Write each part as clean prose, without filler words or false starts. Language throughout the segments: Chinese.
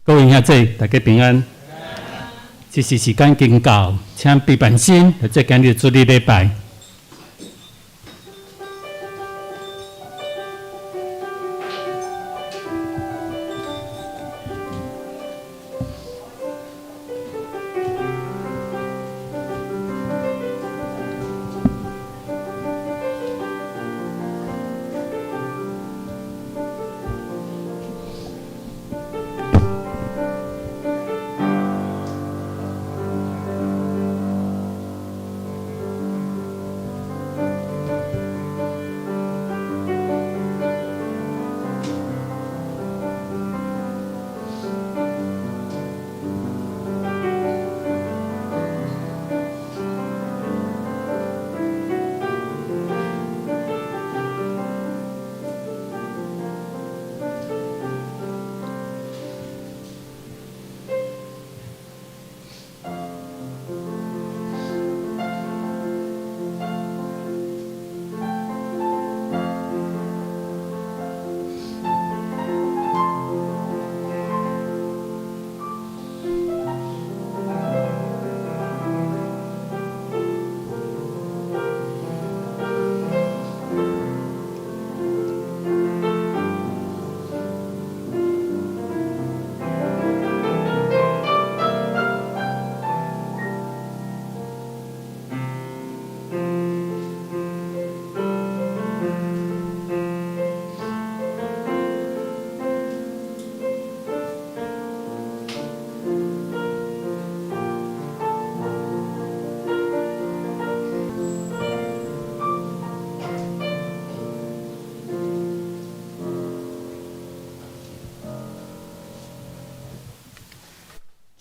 各位兄弟，大家平安。这是时间经到，请备办心，在今日主日礼拜。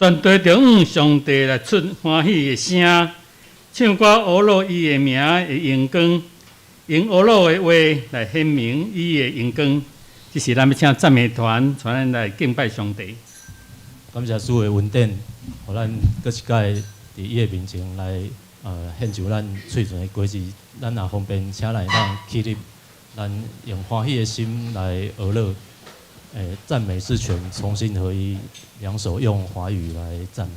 全地中上帝来出欢喜的声，唱歌学录伊的名的荣光，用学录的话来显明伊的荣光。这是咱要请赞美团咱来敬拜上帝。感谢主的恩典，互咱搁一届伫伊的面前来献上咱嘴唇的果子。咱也方便请来咱起立，咱用欢喜的心来学乐。赞美之泉重新合一，两手用华语来赞美。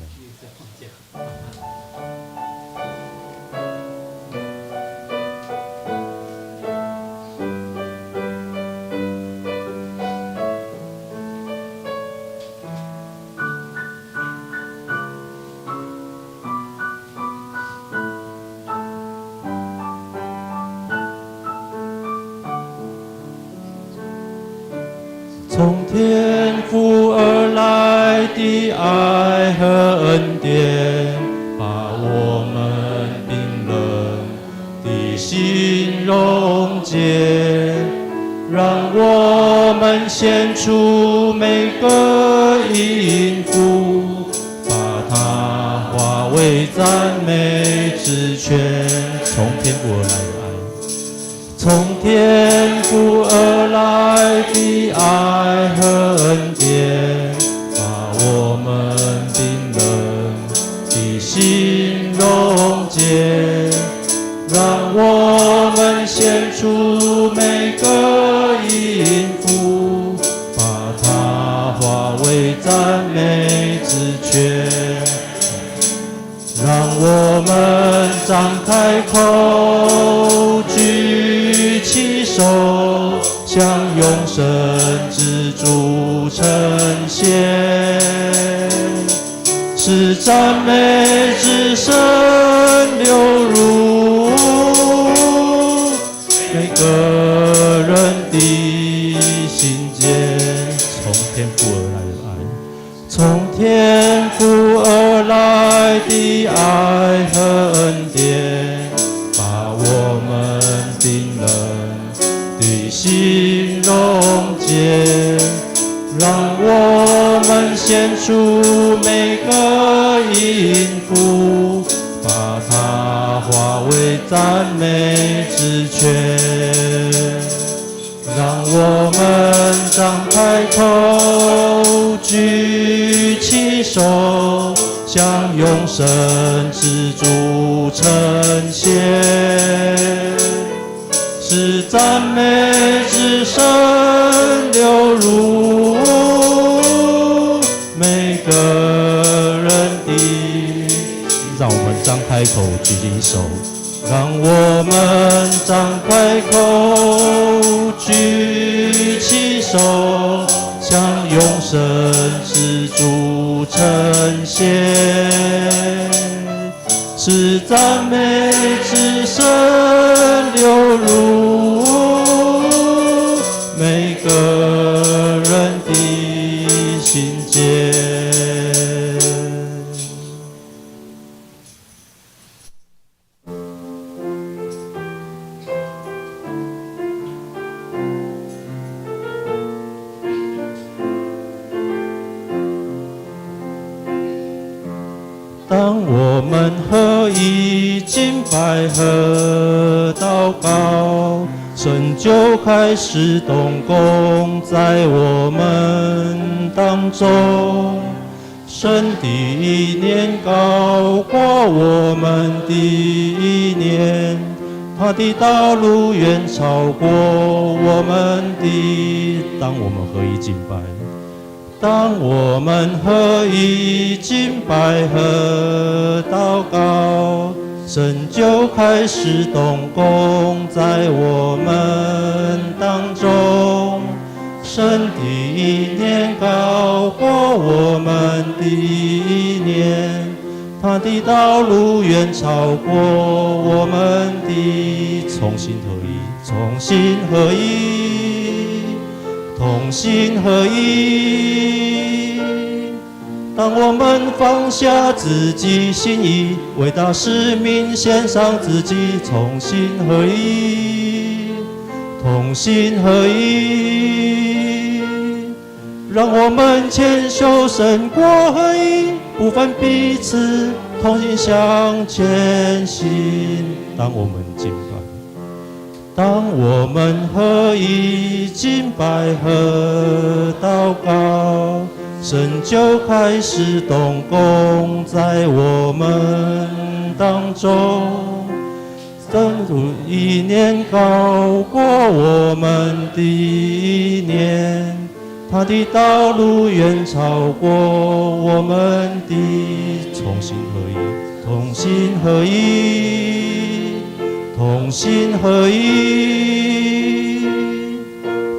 从天父而来的爱和恩典，把我们冰冷的心溶解，让我们献出每个音符，把它化为赞美之泉。从天父而来的爱。从天父而来的爱和恩典，把我们冰冷的心溶解，让我们献出每个音符，把它化为赞美之泉。让我们张开口，举起手，向永生之主称谢，使赞美之声流入每个人的心间。从天父而来的爱，从天父而来的爱和恩典，把我们冰冷的心溶解，让我们献出每个音符，把它化为赞美之泉。让我们张开口，举起手，向永生之主称谢，使赞美之声流入个人的。让我们张开口，举起手。让我们张开口，举起手，向永生之主称谢，使赞美之声流入每个人的心间。当我们合一敬拜和祷告，神就开始动工在我们当中。神的意念高过我们的意念，他的道路远超过我们的。当我们合一敬拜，当我们合一敬拜和祷告，神就开始动工在我们当中。神的意念高过我们的意念，他的道路远超过我们的。重新合一，重新合一，同心合一。当我们放下自己心意，为大使命献上自己，同心合一，同心合一。让我们牵手胜过合一，不分彼此，同心向前行。当我们敬拜，当我们合一敬拜和祷告，神就开始动工在我们当中。正如意念高过我们的意念，他的道路远超过我们的。同心合一，同心合一，同心合一。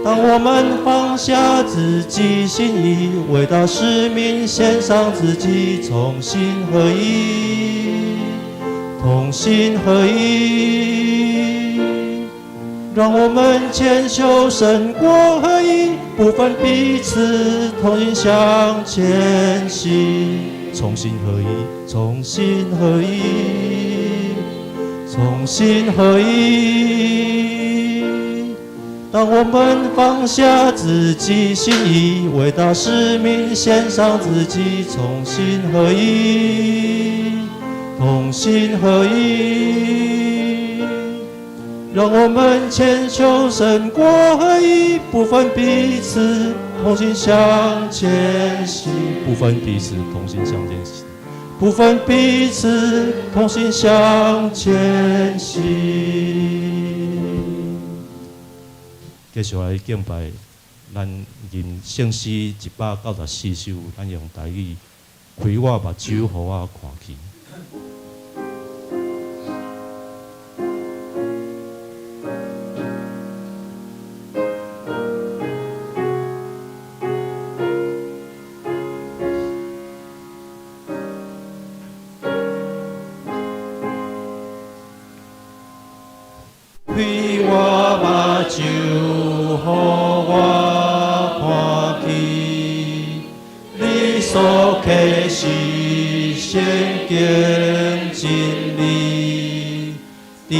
当我们放下自己心意，为大使命献上自己，同心合一，同心合一。让我们牵手胜过合一，不分彼此，同心向前行。重新合一，重新合一，重新合一。当我们放下自己心意，为大使命献上自己，重新合一，同心合一。让我们牵手胜过合一，不分彼此，同心向前行。不分彼此，同心向前行。不分彼此，同心向前行。继续来敬拜，咱吟圣诗194首，咱用台语开我目睭，互我看去。开我目睭，予我看见，你所启示圣经真理，伫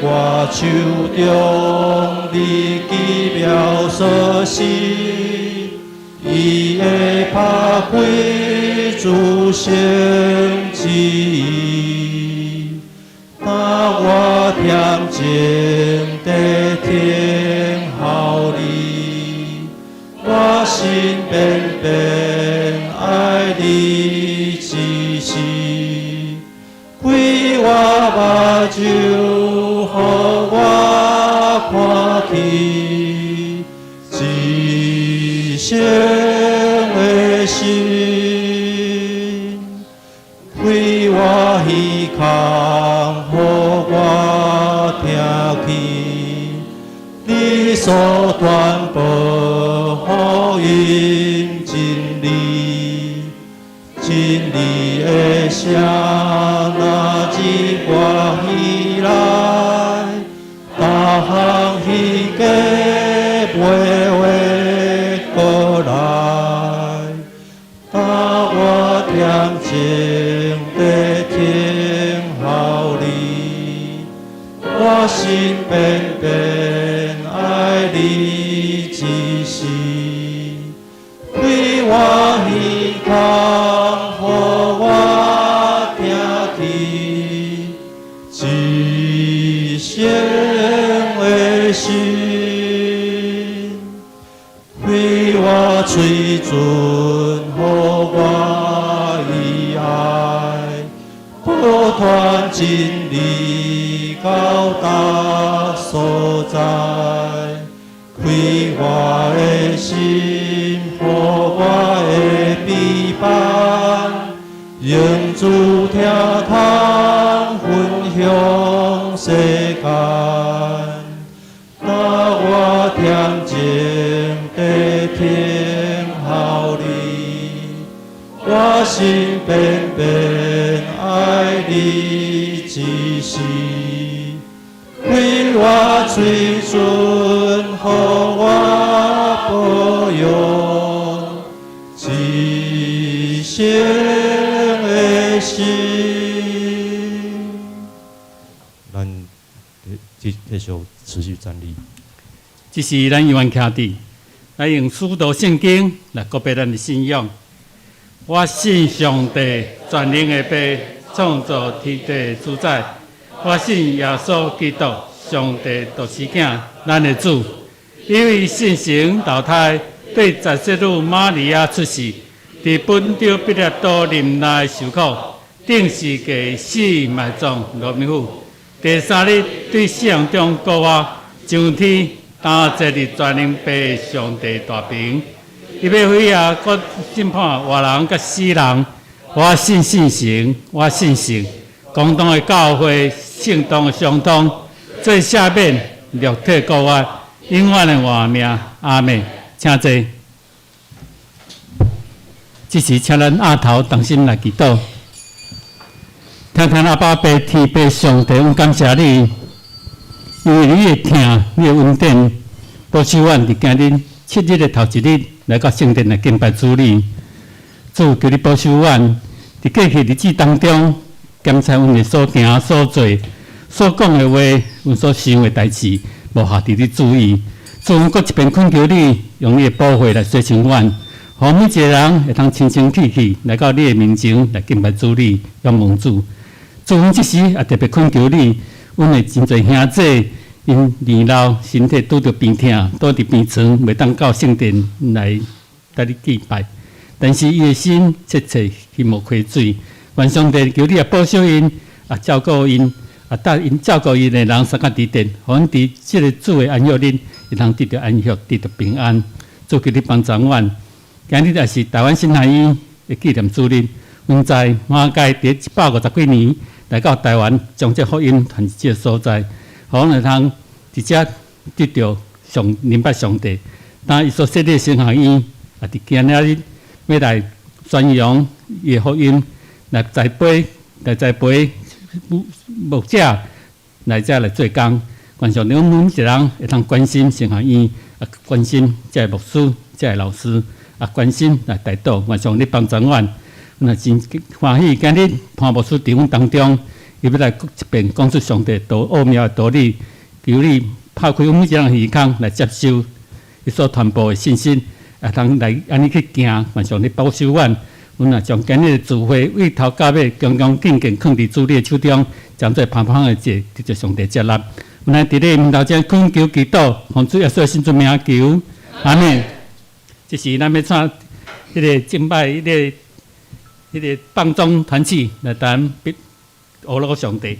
我手中你奇妙所示，伊会拍开诸圣旨意，当我听见地听候你，我心变变爱你一时，开我目睭，予我看去，一生的心。喜康，互我听去。你所传播福音真理，真理的声，若一我起来，大行彼个袂话过来，当我恬静地听候你，我心变变爱你一时，为我耳康，互我听去，一生的心，为我嘴唇，互我以爱，保传真理到达所在，开我的心，互我的臂膀，用主听通分享世间。当我恬静地听候你，我心变变爱你一时，为我嘴唇，互我保佑一生的心。咱继续持续站立。这是咱永远徛伫，来用书读圣经来告别咱的信仰。我信上帝全能的爸，创造天地的主宰。我信耶稣基督，上帝独生囝，咱的主。因为信神投胎，对十世女玛利亚出世，伫本着彼拉多任内受苦，定时过死埋葬罗密府。第三日对死人中复活，上天。当坐伫全能爸上帝大屏，伊要毁灭搁审判活人甲死人。我信神，我信神，共同的教会，圣堂的相通，最赦免肉体过活，永远的活命。阿门。请坐。这时，请咱额头同心来祈祷，听听阿爸爸天父上帝，阮感谢你。因为你的听，你的恩典，保守阮伫今日7日的头一日来到圣殿来敬拜主你。主求你保守阮伫过去日子当中，检查阮的所行所做、所讲的话，阮所想的代志，无下伫你注意。主，阮搁一遍恳求你，用你的保护来洗净阮，互每一个人会通清清气气来到你的面前来敬拜主你，仰望主。主，阮即时也特别恳求你。阮的真侪兄弟，因年老身体拄着病痛，倒伫病床，袂当到圣殿来甲你祭拜。但是伊的心切切希望开水，愿上帝求你也保守因，也照顾因，也带因照顾因的人三甲伫殿，互阮伫即个主的安息日，会通得到安息，得到平安。主求你帮助阮，今日也是台湾新海医的纪念主日，阮在马街伫150几年。来到台湾，将这福音传这个所在，互阮会通直接得到明白上帝。当伊所设立新学院，也伫今仔日要来宣扬伊的福音，来栽培牧者来遮来做工。愿上帝，阮每一个人会通关心新学院，也关心遮牧师、遮老师，也关心来带导。愿上帝帮助阮。那真欢喜，今日潘牧师伫阮当中，伊要来一遍讲出上帝道奥妙的道理，求你拍开阮每一人耳孔来接受伊所传播的信息，也通来安尼去行，愿上帝保守阮。阮也将今日的聚会为头到尾，恭恭敬敬放伫主你的手中，将做芳芳的节，得到上帝接纳。阮来伫咧面头前恳求祈祷，奉主耶稣的圣尊名求，阿门。这是咱要唱迄个敬拜迄个放纵团契来谈俄罗上帝。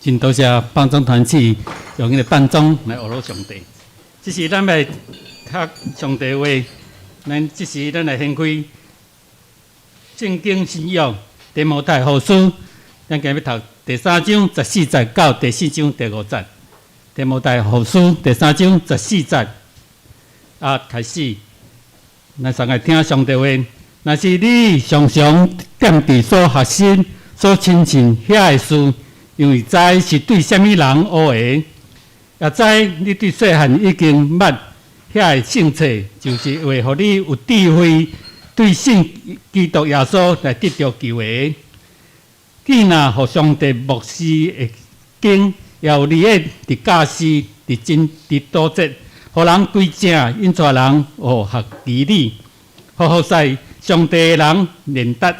真多谢帮宗团契用迄个帮宗来学罗上帝。这是咱来读上帝话，这时咱来献开正经信仰提摩太后书，咱今日要读第3章14节到第4章第5节。提摩太后书第3章14节开始，咱先来听上帝话。若是你常常惦伫所学习、所亲近遐个事，因为知是对什么人学的，也知你对细汉已经捌遐个圣册，就是为互你有智慧，对信基督耶稣来得到救的。既然互上帝牧师的经，也有你的伫教师、伫道责，互人规正，因带人学义理，好使上帝的人练达，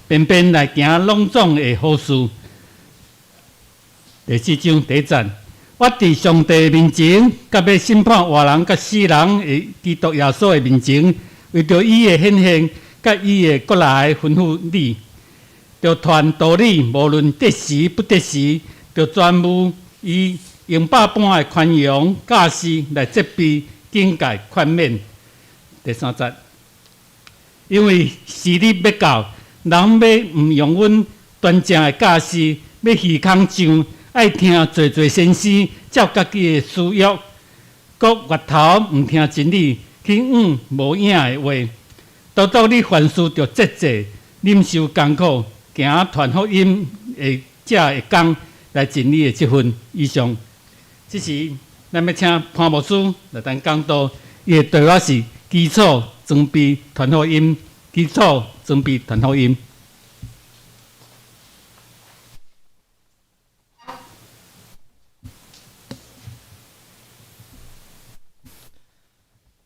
便便来行隆重的好事。第4章第1节，我伫上帝面前，甲要审判活人甲死人的基督耶稣的面前，为着伊的显现，甲伊的国来吩咐你，着传道理，无论得时不得时，着专务以用百般的宽容、教示来责备、警戒、劝勉。第3节，因为时日要到，人要毋用阮端正的教示，要虚空上。爱听侪先生照家己的私欲，搁越头毋听真理，去无影的话，倒你凡事着节制，忍受艰苦，行传福音的这个工来尽你的这份以上。这是咱要请潘牧师来当讲道，伊的对话是基础装备传福音，基础装备传福音。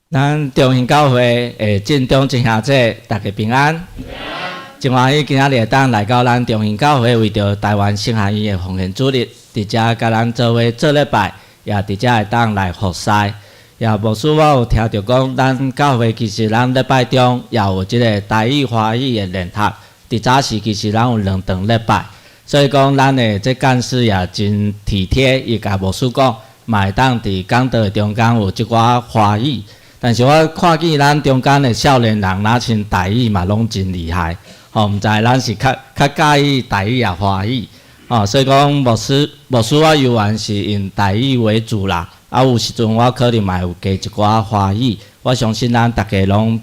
咱中兴教会的正中真兄弟，大家平安。真欢喜今仔日会当来到咱中兴教会，为着台湾圣寒医的奉献主日，伫遮甲咱做伙做礼拜，也伫遮会当来服侍。也牧师我有听着讲，咱教会其实咱礼拜中也有即个台语华语的练读，伫早时其实咱有2堂礼拜，所以讲咱的这干事也真体贴，伊甲牧师讲，嘛会当伫讲道中间有即寡华语。但是我看见咱中间的少年人，若像台语嘛，拢真厉害。毋知咱是较介意台语也华语。所以讲牧师我游玩是用台语为主啦。有时阵我可能嘛有加一寡华语。我相信咱大家拢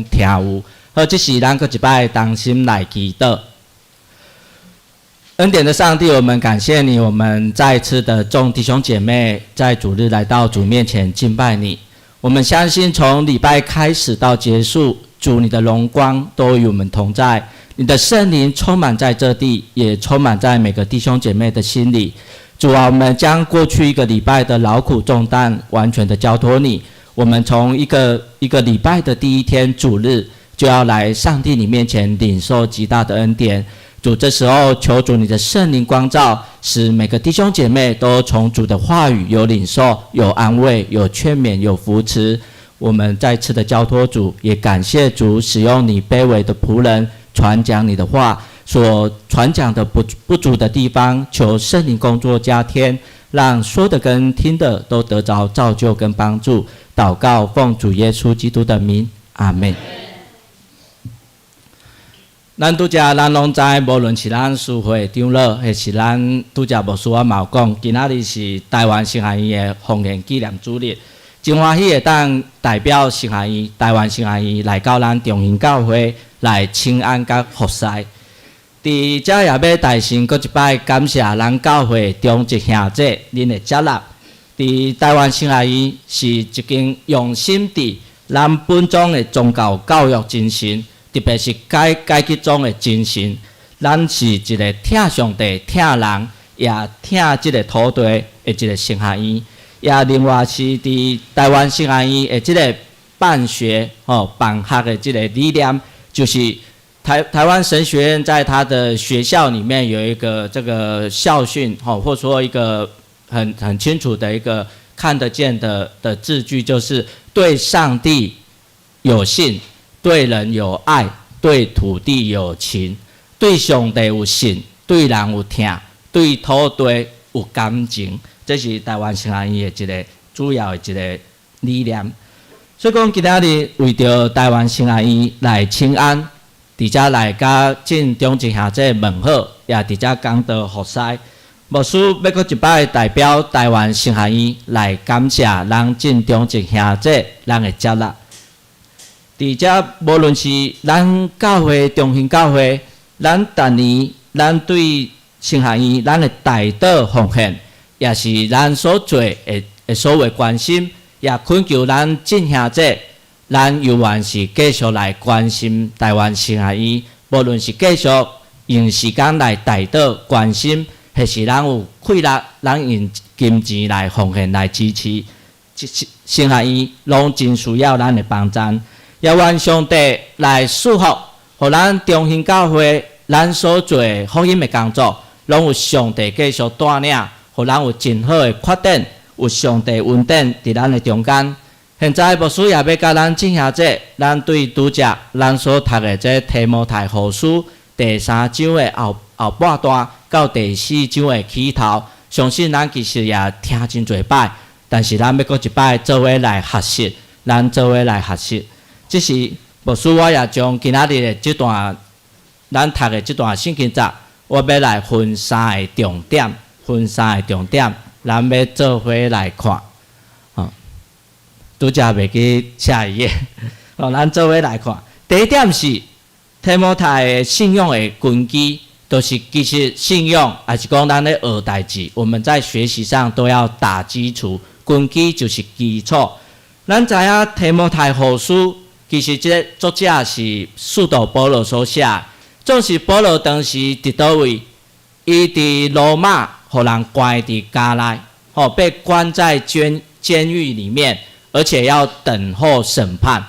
听有。好，这是咱搁一摆同心来祈祷。恩典的上帝，我们感谢你，我们再一次的众弟兄姐妹在主日来到主面前敬拜你。我们相信，从礼拜开始到结束，主你的荣光都与我们同在，你的圣灵充满在这地，也充满在每个弟兄姐妹的心里。主啊，我们将过去一个礼拜的劳苦重担完全的交托你。我们从一个礼拜的第一天主日，就要来上帝你面前领受极大的恩典。主，这时候求主你的圣灵光照，使每个弟兄姐妹都从主的话语有领受、有安慰、有劝勉、有扶持。我们再次的交托主，也感谢主使用你卑微的仆人传讲你的话，所传讲的不足的地方，求圣灵工作加添，让说的跟听的都得着造就跟帮助。祷告奉主耶稣基督的名，阿们。咱拄则咱拢知，无论是咱师会长老，还是咱拄则牧师我嘛有讲，今仔日是台湾圣寒医的奉献纪念主日，真欢喜会当代表圣寒医、台湾圣寒医来到咱中兴教会来请安甲服侍。伫遮也要大声搁一摆感谢咱教会中一兄弟恁的接纳。伫台湾圣寒医是一间用心地咱本种的宗教教育精神，特别是改革中的精神，咱是一个疼上帝、疼人，也疼即个土地的一个神学院，也另外是伫台湾神学院的即个办学办学的即个理念，就是台湾神学院在它的学校里面有一个这个校训或者说一个很清楚的一个看得见的字句，就是对上帝有信，对人有爱，对土地有情，对上帝有信，对人有疼，对土地有感情。这是台湾神学院的一个主要的一个理念。所以讲，今仔日为着台湾神学院来请安。伫遮来甲敬中正兄弟问好，也伫遮讲道服侍。牧师要阁一摆代表台湾神学院来感谢咱敬中正兄弟咱的接纳。伫遮无论是咱教会中兴教会，咱逐年咱对神学院咱的代祷奉献，也是咱所做的所谓关心，也恳求咱敬兄弟。咱犹原是继续来关心台湾神学院，无论是继续用时间来代祷关心，还是咱有气力，咱用金钱来奉献来支持神学院，拢真需要咱的帮助。也愿上帝来祝福，互咱中兴教会，咱所做福音的工作，拢有上帝继续带领，互咱有真好的发展，有上帝恩典伫咱的中间。现在牧师也要甲咱敬兄弟，咱对拄则咱所读的这提摩太后书第3章的后半段到第4章的起头，相信咱其实也听真侪摆，但是咱要阁一摆做伙来学习，咱做伙来学习。这是牧师我也将今仔日的这段咱读的这段圣经节，我要来分3个重点，咱要做伙来看。拄则袂记下一页，咱做伙来看。第一点是提摩太的信仰的根基，就是其实信仰还是讲咱咧学代志，我们在学习上都要打基础，根基就是基础。咱知影提摩太后书，其实这个作者是使徒保罗所写，总是保罗当时伫倒位，伊伫罗马，互人关伫家内，被关在监狱里面。而且要等候审判，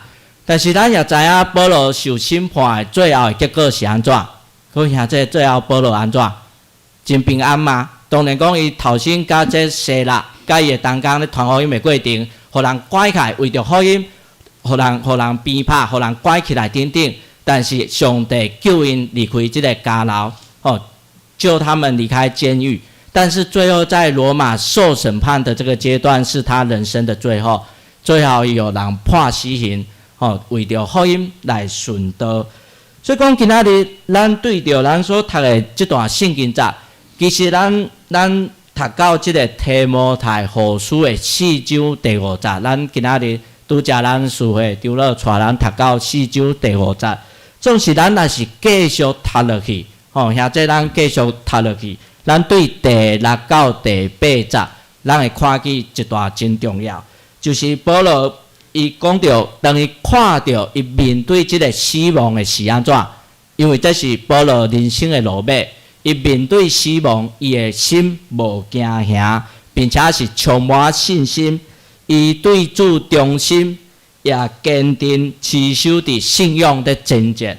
但是咱也知影保罗受审判的最后的结果是安怎？各位兄弟，最后保罗安怎？真平安吗？当然讲伊头先甲这西拉，甲伊的同工咧传福音的过程，互人关起来，为着福音，互人鞭拍，互人关起来等等。但是上帝救因离开这个监牢，救他们离开监狱。但是最后在罗马受审判的这个阶段，是他人生的最后。最后有人判死刑，为着福音来顺道。所以讲今仔日咱对着咱所读的这段圣经节，其实咱读到这个提摩太后书的4章第5节，咱今仔日拄则咱师会张老带咱读到4章第5节，总是咱若是继续读落去，兄弟咱继续读落去，咱对第6到第8节，咱会看见一段真重要。就是保罗，伊讲到，当伊看到伊面对这个死亡的是安怎？因为这是保罗人生的路马，伊面对死亡，伊的心无惊吓，并且是充满信心。伊对主忠心，也坚定持守伫信仰的真正。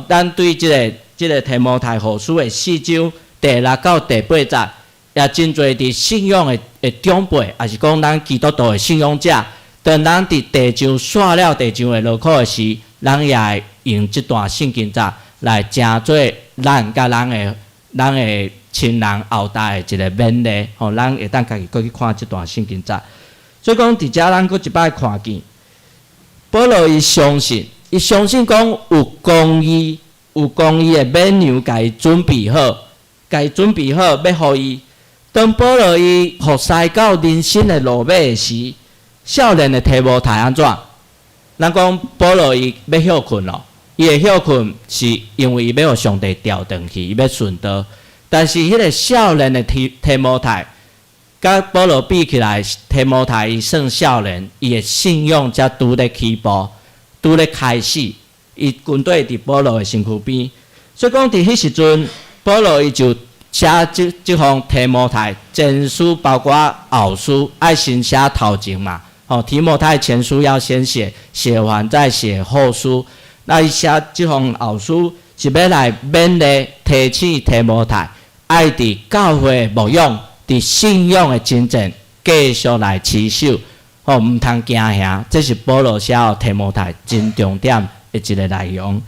咱对这个提摩太后书的4章第6到第8节。也真侪伫信仰的长辈，也是讲咱基督徒的信仰者，当咱伫地上煞了地上的劳苦的时，咱也会用这段圣经节来成做咱甲咱的亲人后代的一个勉励。咱会当家己过去看这段圣经节。所以讲，伫遮咱佫一摆看见，保罗伊相信讲有公义的绵羊，甲伊准备好，要互伊。当保罗伊服侍到人生的路尾时，少年的提摩太安怎？咱讲保罗伊要休困咯，伊的休困是因为伊要互上帝调转去，伊要顺道。但是迄个少年的提摩太，甲保罗比起来，提摩太伊算少年，伊的信用才拄咧起步，拄咧开始。伊军队伫保罗的身躯边，所以讲伫迄时阵，保罗伊就写即封提摩太前书，包括后书，爱先写头前嘛。提摩太前书要先写，写完再写后书。那伊写即封后书是要来勉励提醒提摩太，爱伫教会的牧养，伫信仰的精进，继续来持守，毋通惊吓。这是保罗写予提摩太真重点的一个内容。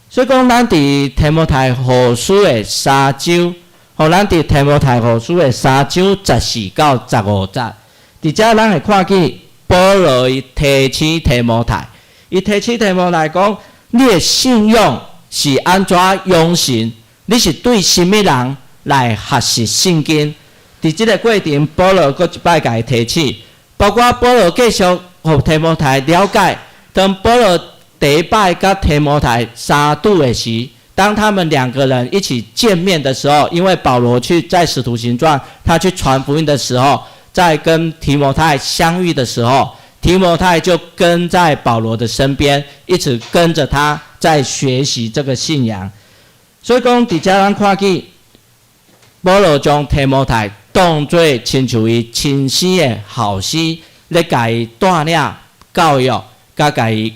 所以讲，咱伫提摩太后书的3章，咱伫提摩太后书的3章14到15节，伫遮咱会看见保罗伊提醒提摩太，伊提醒提摩太讲，你的信仰是安怎养成？你是对什么人来学习圣经？伫即个过程，保罗搁一摆甲伊提醒，包括保罗继续互提摩太了解，当保罗第一摆甲提摩太相拄的时，当他们两个人一起见面的时候，因为保罗在使徒行传，他去传福音的时候，在跟提摩太相遇的时候，提摩太就跟在保罗的身边，一直跟着他在学习这个信仰。所以讲，伫遮咱看见保罗将提摩太当作亲像伊亲生的后嗣，咧甲伊带领教育，甲甲伊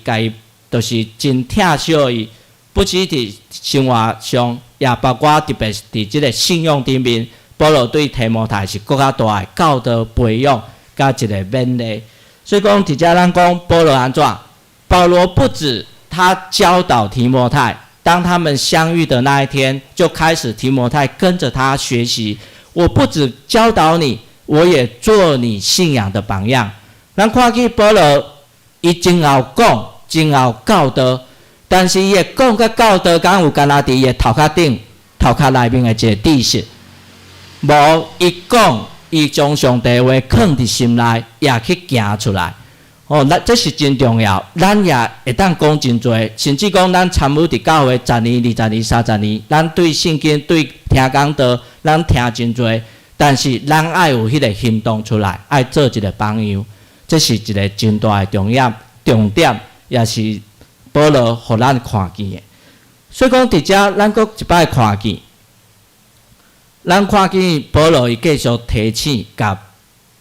就是真疼惜伊，不止伫生活上，也包括特别是伫即个信仰顶面，保罗对提摩太是更加大的教导培养，甲一个勉励。所以讲，伫遮咱讲保罗安怎？保罗不止他教导提摩太，当他们相遇的那一天，就开始提摩太跟着他学习。我不止教导你，我也做你信仰的榜样。咱看见保罗，伊真会讲，真会教导，但是伊的讲甲教导，敢有干那伫伊的头壳顶、头壳内面的一个知识？无，伊讲，伊将上帝话藏伫心内，也去行出来。这是真重要。咱也会当讲真多，甚至讲咱参与伫教会10年、20年、30年，咱对圣经、对听讲道，咱听真多，但是咱爱有迄个行动出来，爱做一个榜样，这是一个真大的重点，也是保罗互咱看见的。所以讲，伫遮咱搁一摆看见，咱看见保罗伊继续提醒甲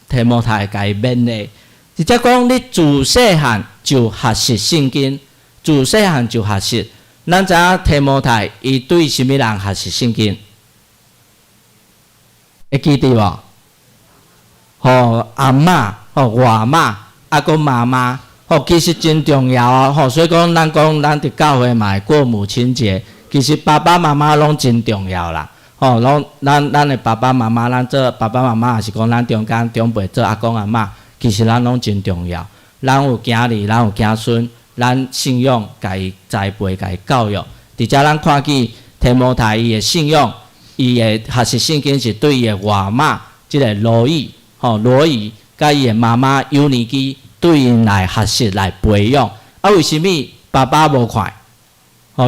提摩太甲伊勉励。直接讲，你自细汉就学习圣经，自细汉就学习。咱知影提摩太伊对什么人学习圣经？会记得无？阿嬷、外妈、搁妈妈，其实真重要啊！所以讲，咱伫教会嘛会过母亲节，其实爸爸妈妈拢真重要啦。拢咱的爸爸妈妈，咱做爸爸妈妈，也是讲咱中间长辈做阿公阿嬷。其实咱拢真重要，咱有囝儿，咱有囝孙，咱信仰甲伊栽培、甲伊教育。伫遮咱看见提摩太伊的信仰，伊的学习圣经是对伊的外妈，即个罗伊，罗伊，甲伊的妈妈尤尼基，对因来学习来培养。为什么爸爸无看？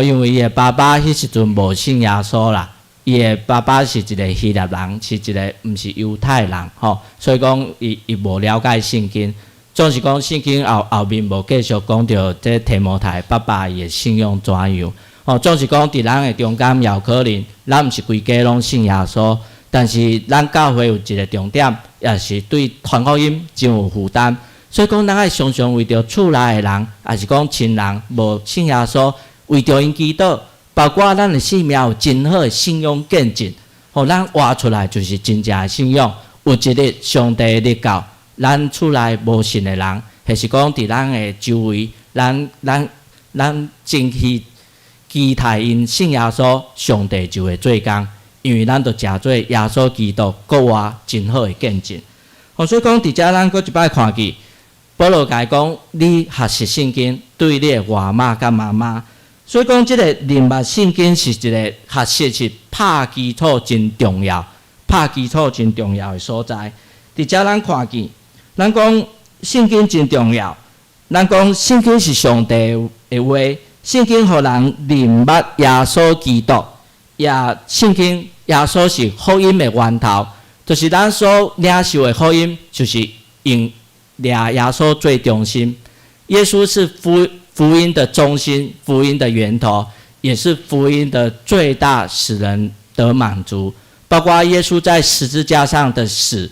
因为伊的爸爸迄时阵无信耶稣啦。伊的爸爸是一个希腊人，是一个毋是犹太人，所以讲伊无了解圣经，总是讲圣经后面无继续讲到这提摩太爸爸伊的信仰怎样，总是讲伫咱的中间也有可能，咱毋是规家拢信耶稣，但是咱教会有一个重点，也是对传福音真有负担，所以讲咱爱常常为着厝内的人，也是讲亲人无信耶稣，为着因祈祷。包括咱的性命有真好的信仰见证，咱活出来就是真正的信仰。有一日上帝立教，咱厝内无信的人，还是讲伫咱的周围，咱真去期待因信耶稣，上帝就会做工，因为咱就诚做耶稣基督国活真好的见证。所以讲伫遮咱搁一摆看见，保罗甲伊讲，你学习圣经，对你的外妈甲妈妈。所以讲，即个认识圣经是一个学习是拍基础真重要，拍基础真重要的所在。伫遮咱看见，咱讲圣经真重要，咱讲圣经是上帝的话，圣经互人认识耶稣基督，也圣经耶稣是福音的源头，就就是咱所领受的福音，就是用抓耶稣最中心。耶稣是福音的中心，福音的源头，也是福音的最大使人得满足。包括耶稣在十字架上的死，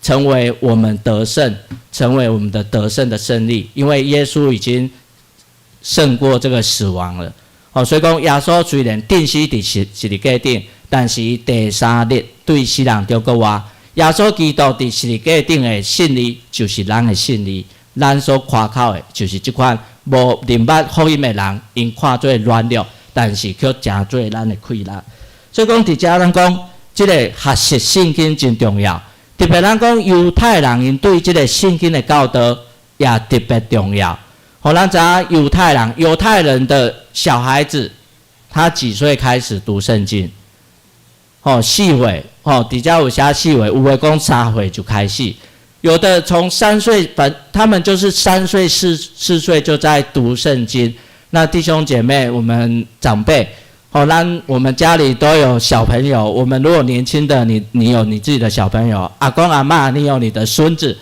成为我们得胜，成为我们的得胜的胜利，因为耶稣已经胜过这个死亡了。所以讲耶稣虽然钉死在十字架顶，但是第三日对世人就讲话，耶稣基督在十字架顶的胜利，就是咱的胜利。咱所夸口的，就是这款无明白福音的人，因看做软弱，但是却真做咱的快乐。所以讲，伫遮咱讲，这个学习圣经真重要。特别咱讲犹太人，因对这个圣经的教导也特别重要。咱知影犹太人的小孩子，他几岁开始读圣经？4岁，伫遮有写4岁，有的讲3岁就开始。有的从3岁，他们就是3岁、4岁就在读圣经。那弟兄姐妹，我们长辈，我们家里都有小朋友。我们如果年轻的，你有你自己的小朋友，阿公阿嬷，你有你的孙子。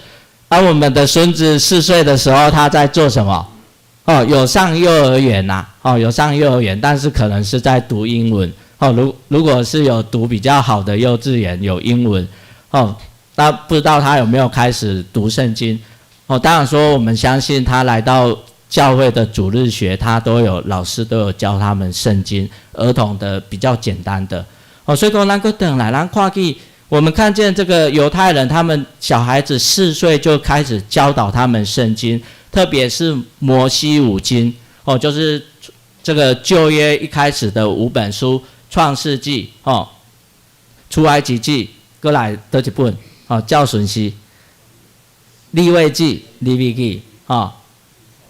我们的孙子4岁的时候，他在做什么？有上幼儿园呐，有上幼儿园，但是可能是在读英文。如果是有读比较好的幼稚园，有英文，那不知道他有没有开始读圣经？当然说我们相信他来到教会的主日学，他老师都有教他们圣经，儿童的比较简单的。所以说咱个等来，咱看去，我们看见这个犹太人，他们小孩子4岁就开始教导他们圣经，特别是摩西五经，就是这个旧约一开始的5本书，创世纪、出埃及记，过来倒一本。教训诗、利未记、利未记、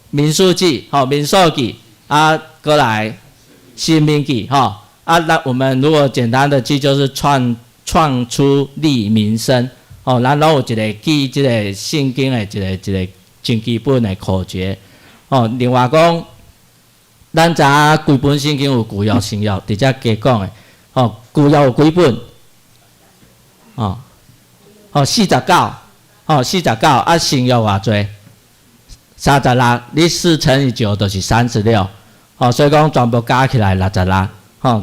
民数记、民数记，过来申命记，那我们如果简单的记就是创出利民生，咱有一个记这个圣经的一个真基本的口诀，另外讲，咱知影规本圣经有旧约新约，伫遮加讲的，旧约有几本？49，新约偌济？36，你4乘以9就是36，所以讲全部加起来66，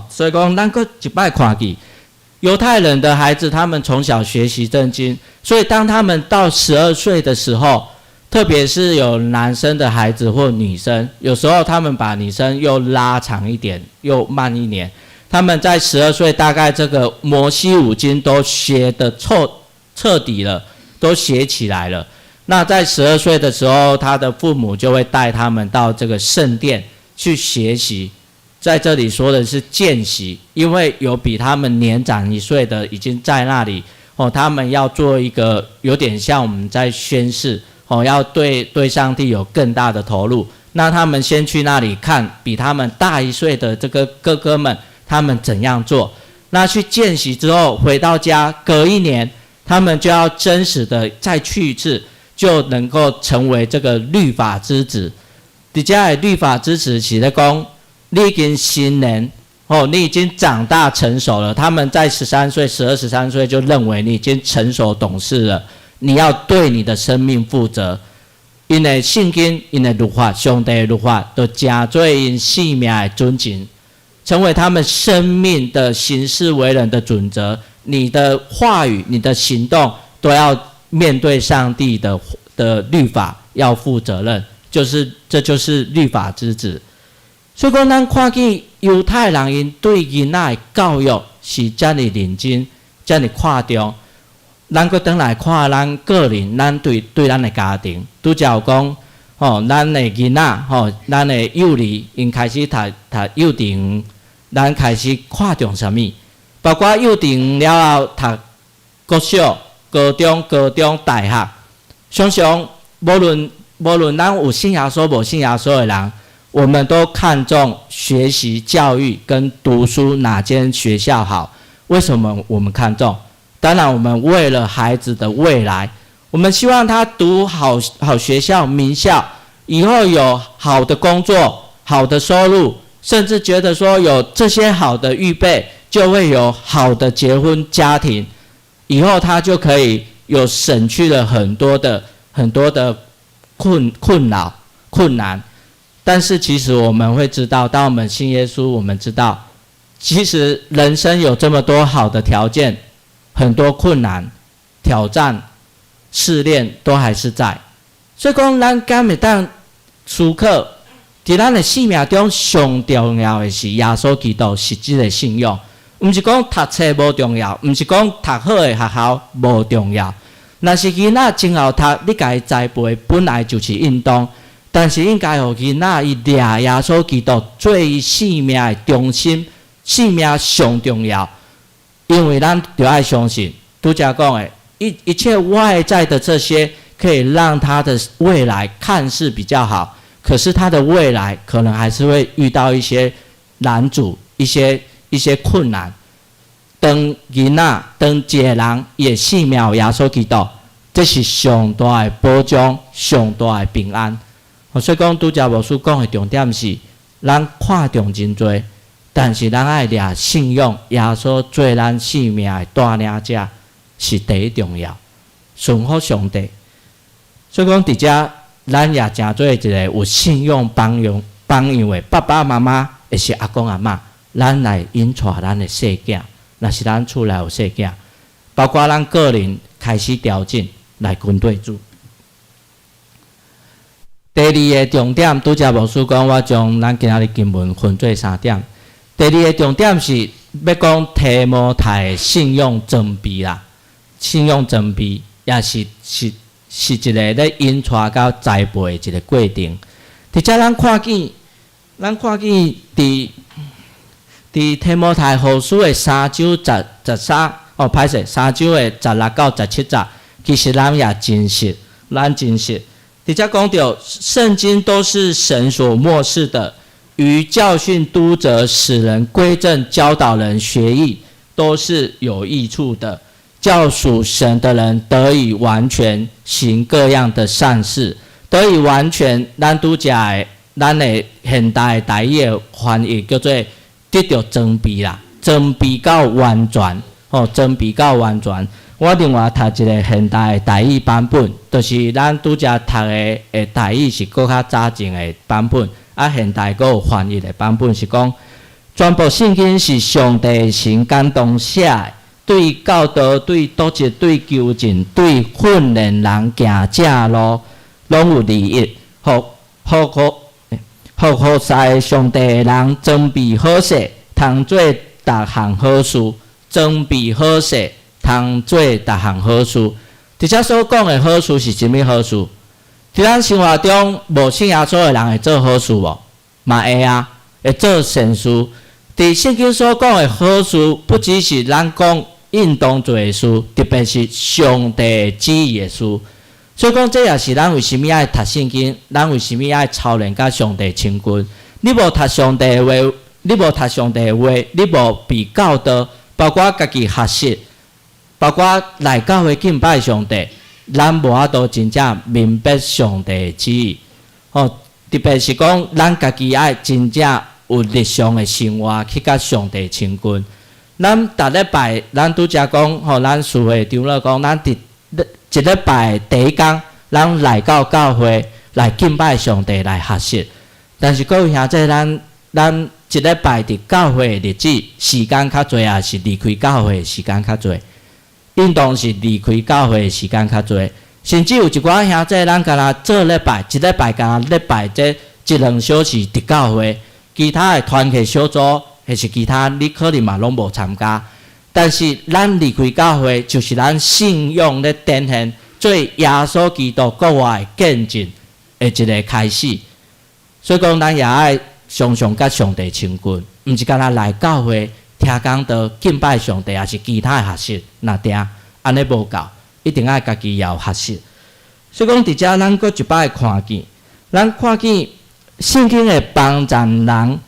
所以讲咱搁一摆看去，犹太人的孩子他们从小学习圣经，所以当他们到12岁的时候，特别是有男生的孩子或女生，有时候他们把女生又拉长一点，又慢一年，他们在12岁大概这个摩西五经都学得彻底了，都写起来了。那在12岁的时候，他的父母就会带他们到这个圣殿去学习。在这里说的是见习，因为有比他们年长1岁的已经在那里，他们要做一个有点像我们在宣誓，要对上帝有更大的投入。那他们先去那里看比他们大1岁的这个哥哥们，他们怎样做。那去见习之后，回到家隔1年，他们就要真实的再去一次，就能够成为这个律法之子。伫遮的律法之子是在讲，你已经成年，你已经长大成熟了。他们在13岁、12、13岁就认为你已经成熟懂事了，你要对你的生命负责。因为圣经、因为律法、上帝的律法，都真做因性命的准绳，成为他们生命的行事为人的准则。你的话语、你的行动都要面对上帝的律法，要负责任，这就是律法之子。所以讲，咱看见犹太人因对囡仔的教育是这么认真、这么看重。咱搁转来看咱个人，咱对咱的家庭，拄则有讲，咱的囡仔，咱的幼儿，因开始读幼稚园，咱开始看重什么？包括幼稚园了后读国小、高中、大学，常常无论咱有信耶稣无信耶稣的人，我们都看重学习教育跟读书哪间学校好。为什么我们看重？当然，我们为了孩子的未来，我们希望他读好学校、名校，以后有好的工作、好的收入，甚至觉得说有这些好的预备，就会有好的结婚家庭。以后他就可以有省去了很多的困难。但是其实我们会知道，当我们信耶稣，我们知道，其实人生有这么多好的条件，很多困难、挑战、试炼都还是在。所以讲，咱敢会当思考，在咱的生命中上重要的是耶稣基督实质的信仰，不是讲读册无重要，不是讲读好的学校无重要。若是囡仔真好读，你家栽培本来就是应当，但是应该互囡仔伊抓耶稣基督做伊生命的中心，生命上重要。因为咱就爱相信，拄则讲的，一切外在的这些，可以让他的未来看似比较好，可是他的未来可能还是会遇到一些难阻，一些困难。当囡仔，当一个人伊的生命有耶稣基督，这是上大的保障，上大的平安。所以讲，拄则牧师讲的重点是，咱看重真多，但是咱爱抓信仰，耶稣做咱生命的带领者是第一重要，顺服上帝。所以讲，伫遮咱也诚做一个有信仰榜样的爸爸妈妈，也是阿公阿嬷，咱来引带咱的细囝。若是咱厝内有细囝，包括咱个人开始调整来跟对主。第二个重点，拄则牧师讲，我将咱今仔日经文分做3点。第二个重点是要讲提摩太信用增备啦，信用增备也是一个咧引带到栽培的一个过程。伫遮咱看见伫提摩太后书的3章13，歹势，3章的16到17节，其实咱也真实，伫遮讲到圣经都是神所默示的，于教训、督责、使人归正、教导人学艺，都是有益处的，叫属神的人得以完全，行各样的善事，得以完全。咱拄则的，咱的现代的台语的翻译叫做得到增备啦，增备到完全，增备到完全。我另外读一个现代的台语版本，就是咱拄则读的台语是搁较早前的版本，现代搁有翻译的版本是讲，全部圣经是上帝神感动写的，对教导、对督责、对纠正、对训练人行正路，拢有利益，好在上帝的人装备好势，通做逐项好事，装备好势，通做逐项好事。伫遮所讲的好事是啥物好事？伫咱生活中，无信耶稣的人会做好事无？嘛会啊，会做善事。伫圣经所讲的好事，不只是咱讲应当做的事，特别是上帝旨意的事。所以讲，这也是咱为什么爱读圣经，咱为什么爱操练甲上帝亲近。你无读上帝的话，你无被教导，包括家己学习，包括来教会敬拜上帝，咱无法度真正明白上帝的旨意。特别是讲，咱家己爱真正有日常的生活去甲上帝亲近。咱逐礼拜，咱拄则讲，咱事会长老讲，咱伫一礼拜第一天，咱来到教会来敬拜上帝来学习。但是各位兄弟，咱一礼拜伫教会的日子时间较侪，也是离开教会的时间较侪。运动是离开教会的时间较侪，甚至有一寡兄弟，咱敢若做礼拜，一礼拜敢若礼拜这1-2小时伫教会，其他的团契小组还是其他，你可能嘛拢无参加。但是咱离开教会，就是咱信仰咧展现做耶稣基督国外见证的一个开始。所以讲，咱也爱常常甲上帝亲近，毋是干那来教会听讲道敬拜上帝，也是其他的学习那定安尼无够，一定爱家己也有学习。所以讲，伫遮咱搁一摆看见，咱看见圣经的帮助人，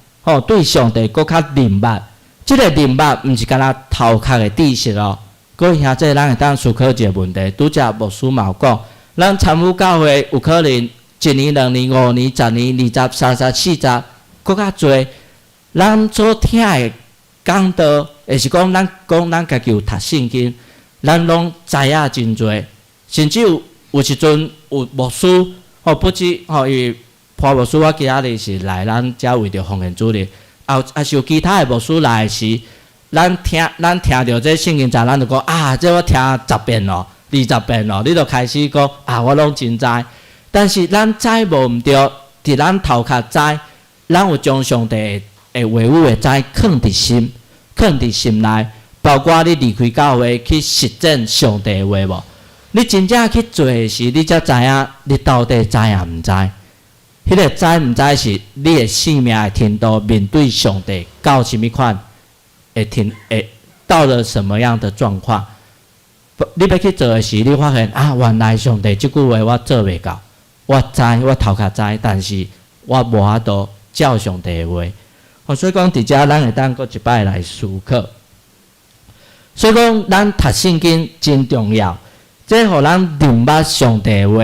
对上帝搁较明白。这个明白毋是干那头壳的知识哦。各位兄弟，咱会当思考一个问题，拄则牧师嘛有讲，咱参与教会有可能1年、2年、5年、10年、20、30、40，搁较侪。咱所听的讲道，也是讲咱家己有读圣经，咱拢知影真多，甚至有时阵有牧师不止因为破牧师我今仔日是来咱遮为着奉献主日，也是有其他的牧师来时，咱听到这圣经章，咱就讲这我听10遍咯，20遍咯，你就开始讲我拢真知。但是咱知无毋对，伫咱头壳知，咱有将上帝的话语的知藏伫心内，包括你离开教会去实践上帝的话无？你真正去做的时，你才知影你到底知影毋知？迄个知毋知是你的生命的程度，面对上帝到什么款到了什么样的状况？你要去做的时，你发现原来上帝这句话我做袂到，我知我头壳知，但是我无法度照上帝的话。所以讲，伫遮咱会当搁一摆来思考。所以讲，咱读圣经真重要，这互咱明白上帝的话，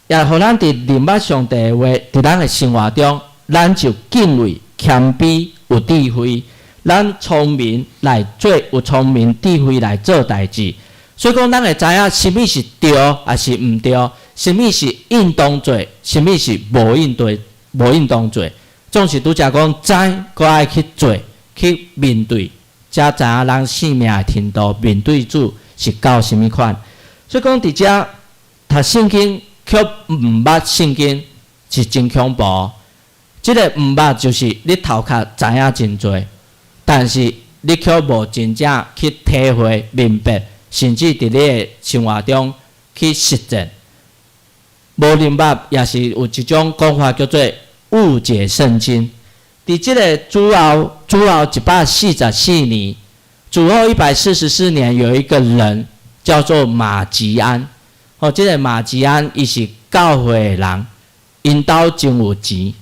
也互咱伫明白上帝的话，伫咱的生活中，咱就敬畏、谦卑、有智慧。咱聪明来做，有聪明智慧来做代志。所以讲，咱会知影什么是对，还是毋对；什么是应当做，什么是无应当做。总是拄则讲知，搁爱去做，去面对，才知影咱生命的程度，面对主是到什么款。所以讲，伫遮读圣经却毋捌圣经，是真恐怖。这个毋捌就是你头壳知影真多。但是你却无真正去体会、明白，甚至伫你的生活中去实践。无明白，也是有一种讲法叫做误解圣经。伫即个主后144年，主后144年，有一个人叫做马吉安。即个马吉安，伊是教会的人，因兜真有钱。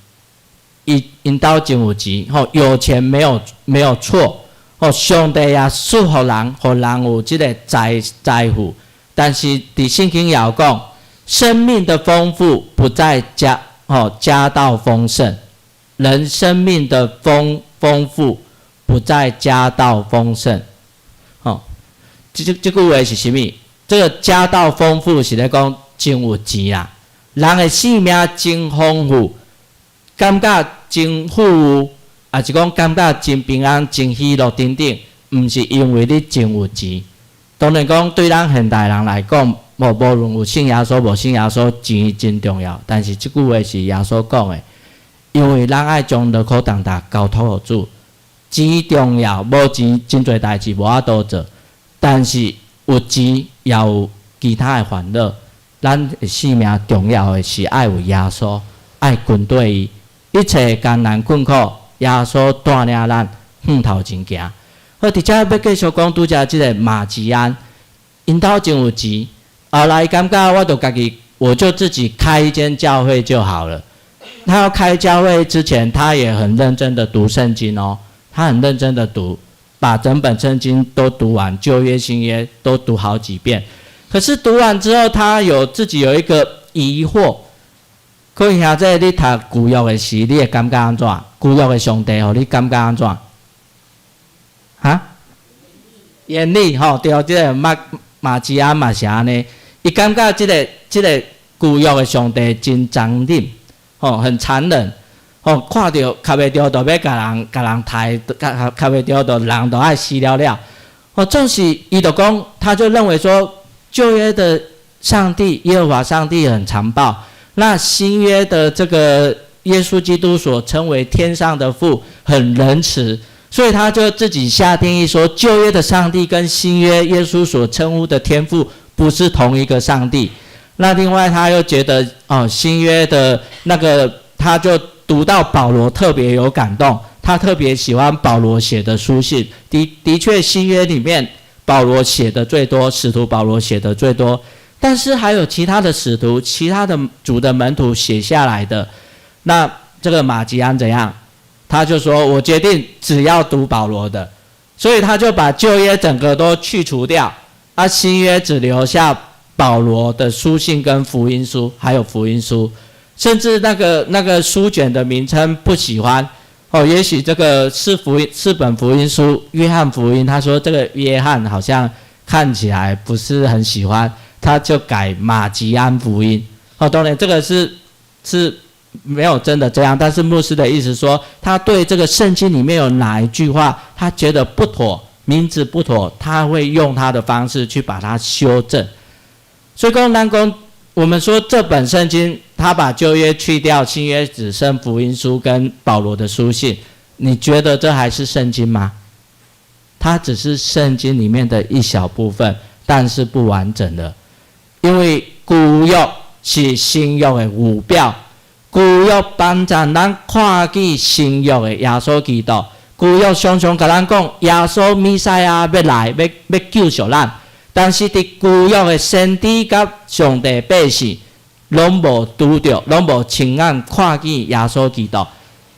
因兜真有钱，有钱没有错，上帝也祝福人，互人有这个财富。但是伫圣经也有讲，生命的丰富不在家道丰盛，人生命的丰富不在家道丰盛。这句话是什么？这个家道丰富是咧讲真有钱啦，人的生命真丰富。感觉真富裕，也是讲感觉真平安、真喜乐等等，毋是因为你真有钱。当然讲对咱现代人来讲，无论有信耶稣无信耶稣，钱真重要。但是这句话是耶稣讲的，因为咱爱将乐苦重担交托予主，钱重要，无钱真侪代志无法度做。但是有钱也有其他的烦恼。咱的生命重要的是爱有耶稣，爱跟对伊。一切艰难困苦，耶稣带领咱向头前行。好，伫遮要继续讲拄则即个马吉安，因兜真有钱，后来感觉我就自己开一间教会就好了。他要开教会之前，他也很认真的读圣经哦，他很认真的读，把整本圣经都读完，旧约新约都读好几遍。可是读完之后，他自己有一个疑惑。可以兄弟，你读旧约的时，你会感觉安怎？旧约的上帝，你感觉安怎？严厉对，这个马吉安嘛是安尼，伊感觉这个旧约的上帝真残忍，很残忍，看到卡袂着就要甲人抬，卡袂着就人都爱死了了。总是伊就讲，他就认为说，旧约的上帝耶和华上帝很残暴。那新约的这个耶稣基督所称为天上的父很仁慈，所以他就自己下定义说，旧约的上帝跟新约耶稣所称呼的天父不是同一个上帝。那另外他又觉得新约的那个，他就读到保罗特别有感动，他特别喜欢保罗写的书信。的确新约里面保罗写的最多，使徒保罗写的最多。但是还有其他的使徒，其他的主的门徒写下来的。那这个马吉安怎样？他就说，我决定只要读保罗的，所以他就把旧约整个都去除掉，新约只留下保罗的书信跟福音书，还有福音书，甚至那个书卷的名称不喜欢。也许这个是本福音书，约翰福音，他说这个约翰好像看起来不是很喜欢，他就改马吉安福音。当然这个是没有真的这样，但是牧师的意思说，他对这个圣经里面有哪一句话他觉得不妥，名字不妥，他会用他的方式去把它修正。所以我们说这本圣经，他把旧约去掉，新约只剩福音书跟保罗的书信，你觉得这还是圣经吗？它只是圣经里面的一小部分，但是不完整的。因为旧约是新约的语表，旧约帮助咱看见新约的耶稣基督。旧约常常跟咱讲，耶稣弥赛亚要来，要救赎咱。但是伫旧约的先知甲上帝百姓，拢无拄着，拢无亲眼看见耶稣基督。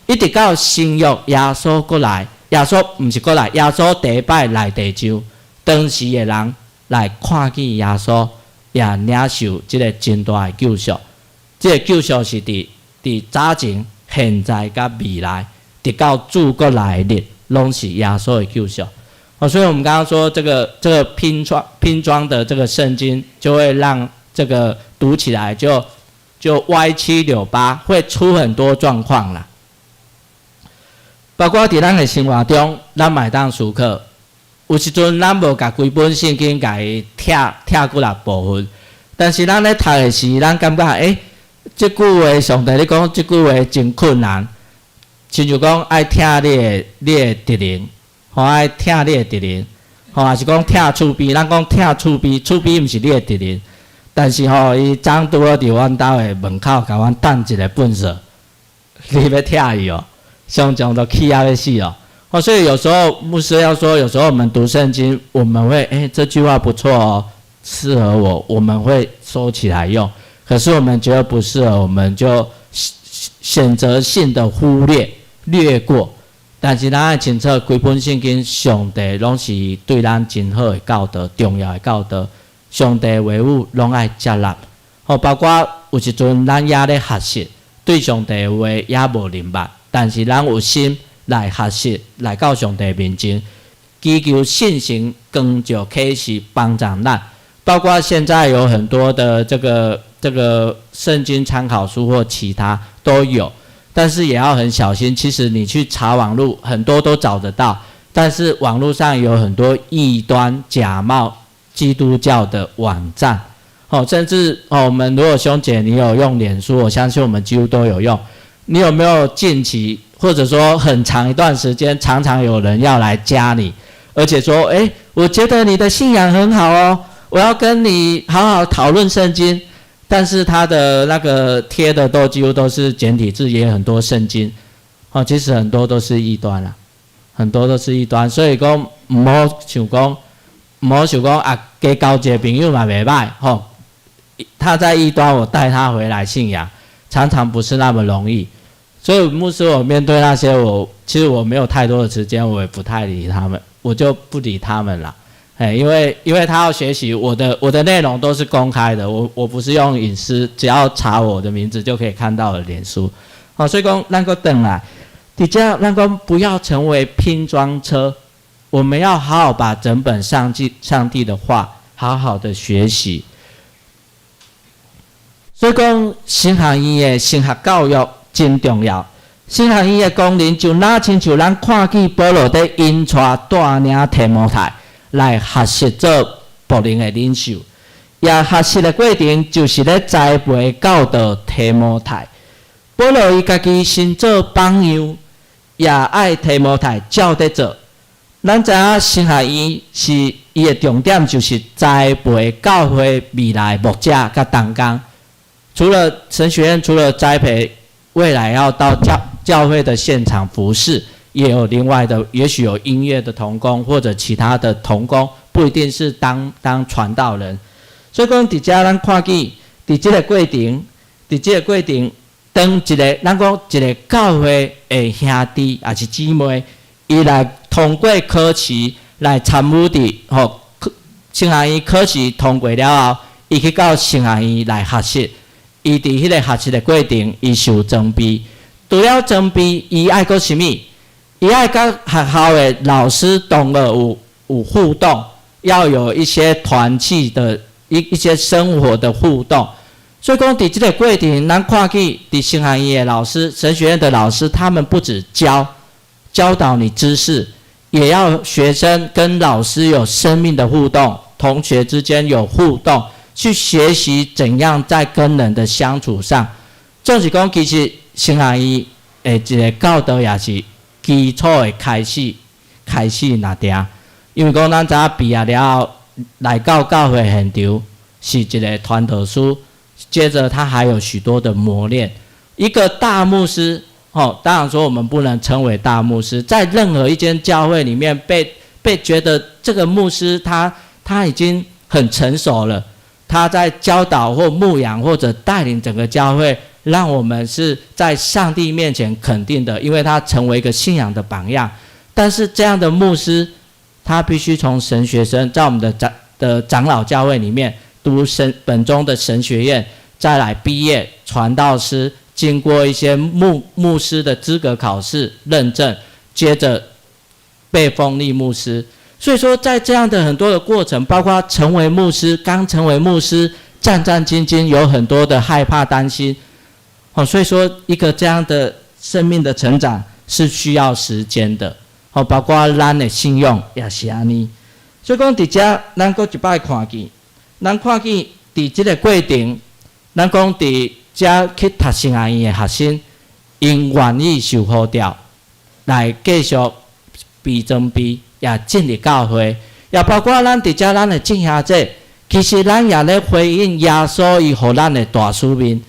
一直到新约，耶稣过来。耶稣不是过来，耶稣第一摆来地上，当时的人来看见耶稣，也领受这个真大的救赎。这个救赎是伫早前、现在甲未来，直到主过来的日，拢是耶稣的救赎。所以我们刚刚说这个拼装的这个圣经，就会让这个读起来就歪七扭八，会出很多状况啦。包括伫咱的生活中，咱嘛会当思考，有时阵咱无甲规本圣经甲伊拆过来部分，但是咱咧读的时，咱感觉这句话上帝咧讲，这句话真困难，亲像讲爱听你的敌人，爱听你的敌人，还是讲听厝边，咱讲听厝边，厝边毋是你的敌人，但是伊昨拄好伫阮兜的门口，甲阮等一个本色，你要听伊哦。上讲都气要死哦，所以有时候牧师要说，有时候我们读圣经，我们会这句话不错哦，适合我们会收起来用。可是我们觉得不适合，我们就选择性的忽略过。但是咱要清楚，规本圣经上帝拢是对咱真好的教导，重要的教导，上帝的话语拢爱接纳。包括有时阵咱也咧学习，对上帝的话也无明白。但是咱有心来学习，来到上帝面前，祈求信心光照启示帮助咱。包括现在有很多的这个圣经参考书或其他都有，但是也要很小心。其实你去查网络，很多都找得到，但是网络上有很多异端假冒基督教的网站，甚至我们如果兄姐你有用脸书，我相信我们几乎都有用。你有没有近期或者说很长一段时间，常常有人要来加你，而且说，我觉得你的信仰很好哦，我要跟你好好讨论圣经，但是他的那个贴的都几乎都是简体字，也很多圣经，其实很多都是异端啦，很多都是异端，所以讲唔好想讲啊，加交一个朋友嘛袂歹，他在异端，我带他回来信仰。常常不是那么容易，所以牧师，我面对那些其实我没有太多的时间，我也不太理他们，我就不理他们了，因为他要学习我的内容都是公开的，我不是用隐私，只要查我的名字就可以看到我的脸书，所以讲咱个等来，底下咱个不要成为拼装车，我们要好好把整本上帝的话好好的学习。所以讲，神学院的神学教育真重要。神学院的功能就哪亲像咱看见保罗在引带带领提摩太来学习做牧灵的领袖，也学习的过程就是咧栽培教导提摩太。保罗伊家己先做榜样，也爱提摩太照得做。咱知影神学院是伊的重点，就是栽培教会未来牧者甲同工。除了神学院，除了栽培未来要到教会的现场服侍，也有另外的，也许有音乐的同工或者其他的同工，不一定是当传道人。所以讲，伫遮咱看见，伫这个过程，当一个咱讲一个教会的兄弟也是姊妹，伊来通过考试来参与伫神学院考试通过了后，伊去到神学院来学习。伊伫迄个学习的过程，伊受装备，除了装备，伊爱搁啥物？伊爱甲学校的老师同学有互动，要有一些团契的一些生活的互动。所以讲，在这个过程，咱看去，在新行业的老师、神学院的老师，他们不只教导你知识，也要学生跟老师有生命的互动，同学之间有互动，去学习怎样在跟人的相处上。就是讲，其实新行业的一个教导也是基础的开始那点。因为讲咱知影毕业了后，来到教会现场是一个传道书。接着他还有许多的磨练。一个大牧师，当然说我们不能称为大牧师，在任何一间教会里面被觉得这个牧师他已经很成熟了，他在教导或牧养或者带领整个教会，让我们是在上帝面前肯定的，因为他成为一个信仰的榜样。但是这样的牧师，他必须从神学生在我们的长老教会里面读本宗的神学院，再来毕业传道师，经过一些牧师的资格考试认证，接着被封立牧师。所以说在这样的很多的过程，包括成为牧师，刚成为牧师战战兢兢，有很多的害怕担心。所以说一个这样的生命的成长是需要时间的。包括咱的信用也是安尼。所以讲伫遮咱搁一摆看见，咱看见伫即个过程，咱讲伫遮去读神学院的学生，因愿意受呼召来继续被装备，也进入教会，也包括咱伫遮咱的正兄姐，其实咱也咧回应耶稣伊互咱的大使命。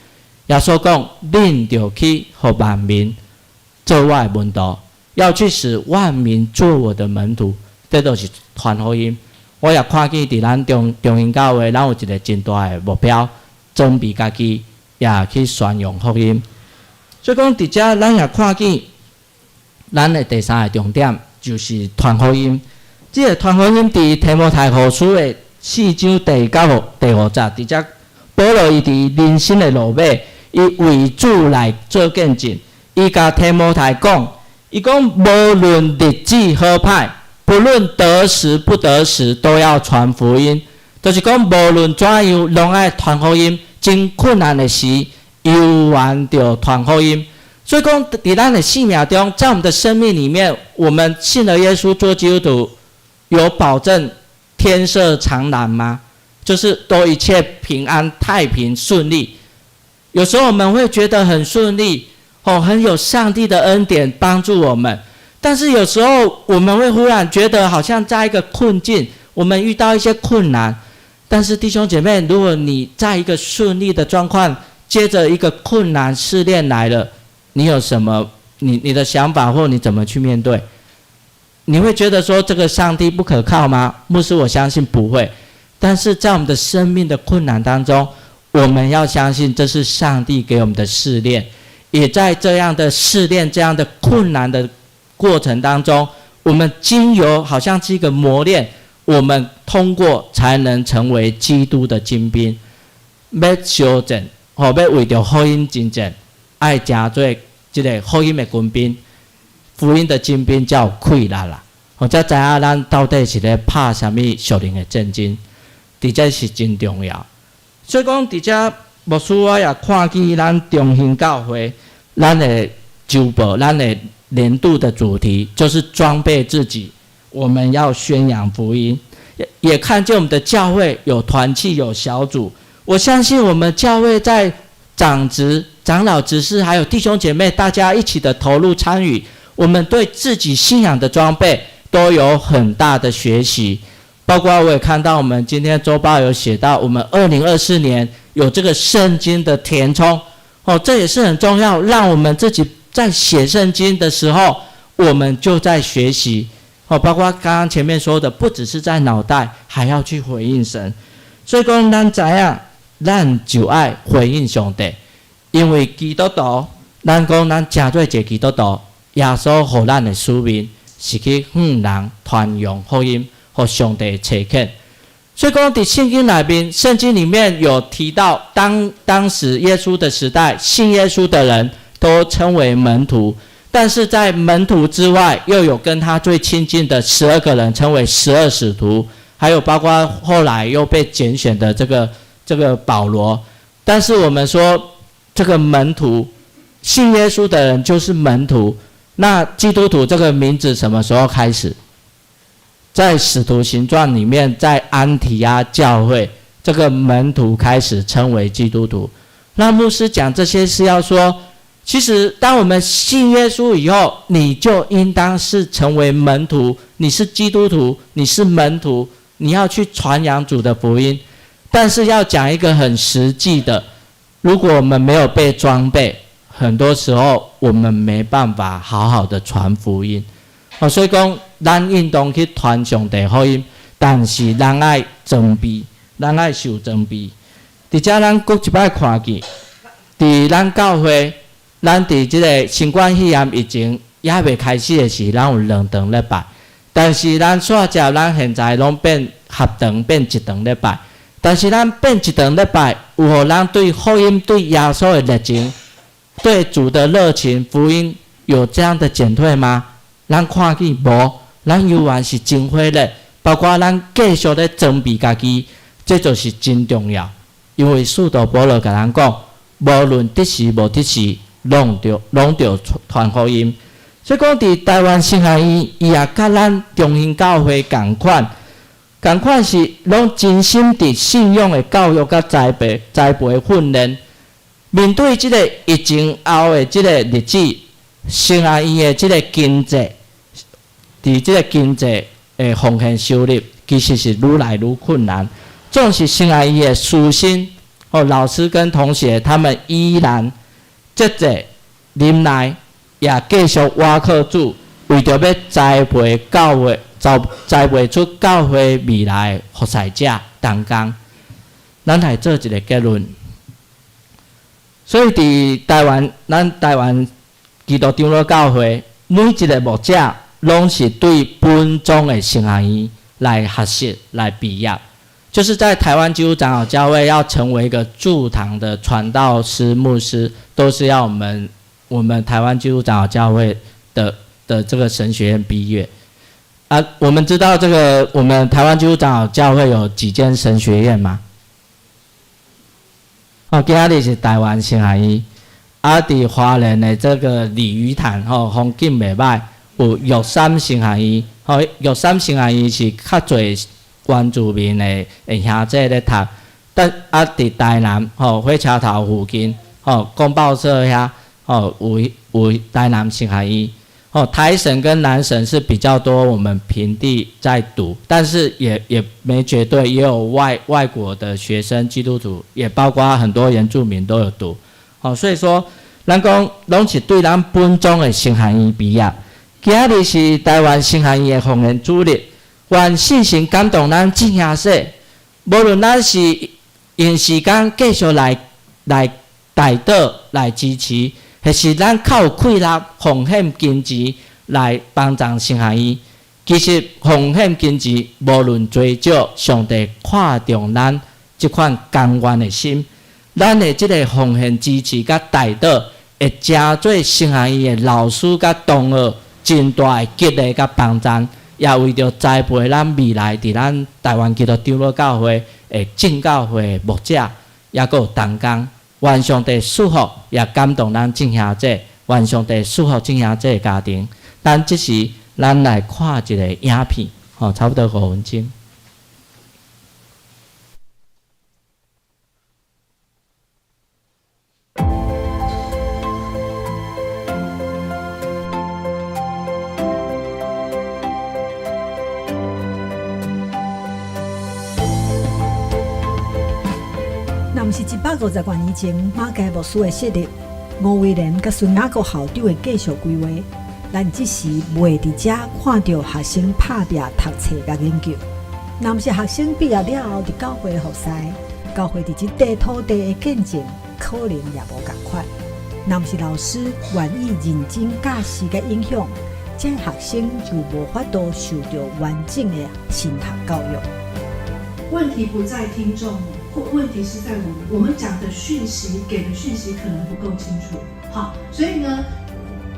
耶稣讲：恁着去互万民做我的门徒，要去使万民做我的门徒。这都是传福音。我也看见伫咱中兴教会，咱有一个真大的目标，装备家己，也去宣扬福音。所以讲，伫遮咱也看见，咱的第三个重点就是传福音。这个传福音伫提摩太后书的4章第9、第5节，伫遮保罗伊伫人生的路尾，伊为主来做见证。伊甲提摩太讲，伊讲无论日子好歹，不论得时不得时，都要传福音。就是讲，无论怎样，拢爱传福音。真困难的时，犹原着传福音。所以讲，伫咱的信仰中，在我们的生命里面，我们信了耶稣做基督徒，有保证天色常蓝吗？就是都一切平安、太平、顺利。有时候我们会觉得很顺利，很有上帝的恩典帮助我们。但是有时候我们会忽然觉得好像在一个困境，我们遇到一些困难。但是弟兄姐妹，如果你在一个顺利的状况，接着一个困难试炼来了，你有什么你的想法，或你怎么去面对？你会觉得说这个上帝不可靠吗？牧师，我相信不会。但是在我们的生命的困难当中，我们要相信这是上帝给我们的试炼，也在这样的试炼、这样的困难的过程当中，我们经由好像是一个磨练，我们通过才能成为基督的精兵。要修正，要为着福音征战，爱成做这个福音的军兵，福音的精兵才有气力啦。才知影咱到底是咧拍什么属灵的战争，这是真重要。所以讲，伫遮牧师我也看见咱中兴教会，咱的周报，咱的年度的主题就是装备自己，我们要宣扬福音。也看见我们的教会有团契，有小组。我相信我们教会在长职、长老、执事，还有弟兄姐妹，大家一起的投入参与，我们对自己信仰的装备都有很大的学习。包括我也看到我们今天周报有写到，我们2024年有这个圣经的填充，这也是很重要，让我们自己在写圣经的时候，我们就在学习。包括刚刚前面说的，不只是在脑袋，还要去回应神。所以讲，咱知影，咱就爱回应上帝，因为基督徒，咱讲咱真做一个基督徒，耶稣给咱的使命是去向人传扬福音，和上帝切恳。所以讲，在圣经里面，圣经里面有提到，当时耶稣的时代，信耶稣的人都称为门徒。但是在门徒之外，又有跟他最亲近的12个人，称为12使徒，还有包括后来又被拣选的这个保罗。但是我们说这个门徒，信耶稣的人就是门徒。那基督徒这个名字什么时候开始？在使徒行传里面，在安提阿教会，这个门徒开始称为基督徒。那牧师讲这些是要说，其实当我们信耶稣以后，你就应当是成为门徒，你是基督徒，你是门徒，你要去传扬主的福音。但是要讲一个很实际的，如果我们没有被装备，很多时候我们没办法好好的传福音。所以说咱应当去传上帝福音，但是咱要装备，咱要受装备。伫遮咱搁一摆看见，伫咱教会，咱伫即个新冠肺炎疫情也未开始的时，咱有2堂礼拜，但是咱煞只咱现在拢变合堂，变1堂礼拜。但是咱变1堂礼拜，有互咱对福音、对耶稣的热情、对主的热情、福音有这样的减退吗？咱看见无，咱犹原是真火热，包括咱继续咧装备家己，这就是真重要。因为使徒保罗甲咱讲，无论得时无得时，拢着传福音。所以讲，伫台湾圣爱医，伊也甲咱中兴教会共款是拢真心伫信仰的教育甲栽培训练。面对即个疫情后的即个日子，圣爱医的即个经济，伫即个经济的奉献收入，其实是愈来愈困难。纵是圣爱医的私心，老师跟同学他们依然积极忍耐，也继续挖课主，为着要栽培教会，栽培出教会未来的服侍者同工。咱来做一个结论。所以伫台湾，咱台湾基督长老教会每一个牧者，拢是对本宗的圣爱医来学习、来毕业。就是在台湾基督长老教会要成为一个驻堂的传道师、牧师，都是要我们台湾基督长老教会的这个神学院毕业。我们知道这个我们台湾基督长老教会有几间神学院吗？今仔日是台湾圣爱医，伫花莲的这个鲤鱼潭风景袂歹，有玉山圣爱医。玉山圣爱医是较侪原住民的兄弟咧读，但伫台南火车头附近公报社遐有台南圣爱医。台省跟南省是比较多我们平地在读，但是也没绝对，也有外国的学生基督徒，也包括很多原住民都有读。所以说咱讲拢是对咱本宗的圣爱医毕业。今日是台湾圣爱医的奉献主日。愿信心感动咱真兄弟，无论咱是用时间继续来带导来支持，还是咱靠气力奉献金钱来帮助圣爱医。其实奉献金钱无论多少，上帝看重咱这款甘愿的心，咱的这个奉献支持甲带导，会成做圣爱医的老师甲同学真大的激励甲帮助。也为着栽培咱未来伫咱台湾基督长老教会的正教会牧者，也佫有同工。愿上帝祝福，也感动咱正兄弟。愿上帝祝福正兄弟的家庭。但这时咱来看一个影片，差不多5分钟。毋是150元以前马街牧师的设立，吴伟仁甲孙雅国校长的继续规划，咱即时袂伫遮看到学生拍拼读册甲研究。若毋是学生毕业了后伫教会服侍，教会伫即块土地的见证可能也无共款。若毋是老师愿意认真教示甲影响，这学生就无法度受到完整的神学教育。问题不在听众，问题是在我们讲的讯息，给的讯息可能不够清楚。好，所以呢，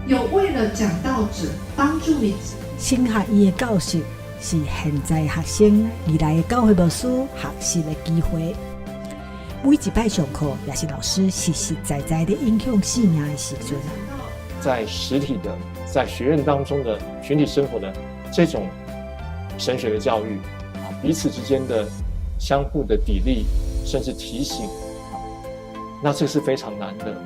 有为了讲道者帮助你。神学院的教室是现在学生未来的教会牧师学习的机会。每一摆上课，也是老师实实在在的影响生命的时阵。在实体的，在学院当中的群体生活的这种神学的教育啊，彼此之间的相互的砥砺，甚至提醒啊，那这是非常难得的。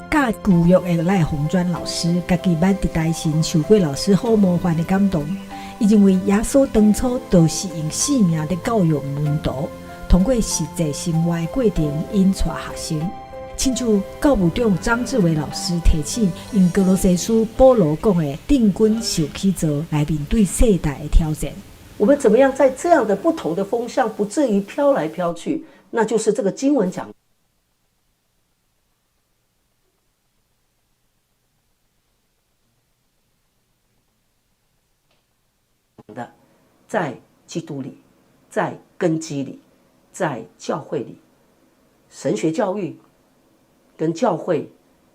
教育的赖鸿专老师，家己捌伫台神受过老师好模范的感动。伊认为耶稣当初都是用生命的教育门徒，通过实际生活的过程引带学生。亲像教务长张志伟老师提醒，用歌罗西书保罗讲的定根受起做来面对世代的挑战。我们怎么样在这样的不同的风向，不至于飘来飘去？那就是这个经文讲的，在基督里，在根基里，在教会里，神学教育跟教会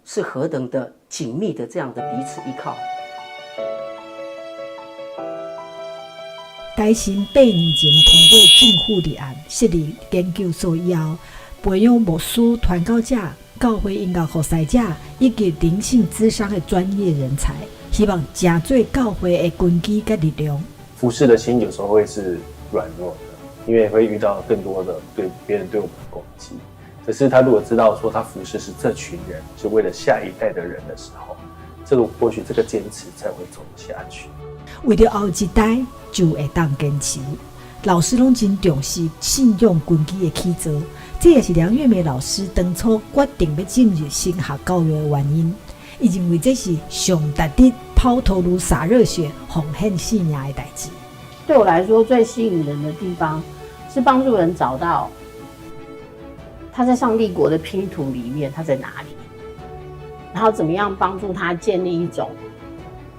是何等的紧密的这样的彼此依靠。台神8年前通过政府立案设立研究所以后，培养牧师、传教者、教会音乐服侍者以及灵性咨商的专业人才，希望加做教会的根基跟力量。服侍的心有时候会是软弱的，因为会遇到更多的对别人对我们的攻击。可是他如果知道说他服侍是这群人，是为了下一代的人的时候，或许这个坚持才会走下去。为了后一代就会当坚持。老师拢真重视信用根基的起造，这也是梁月梅老师当初决定要进入神学教育的原因。伊认为这是上值得抛头颅洒热血、奉献生命的代志。对我来说，最吸引人的地方是帮助人找到他在上帝国的拼图里面他在哪里，然后怎么样帮助他建立一种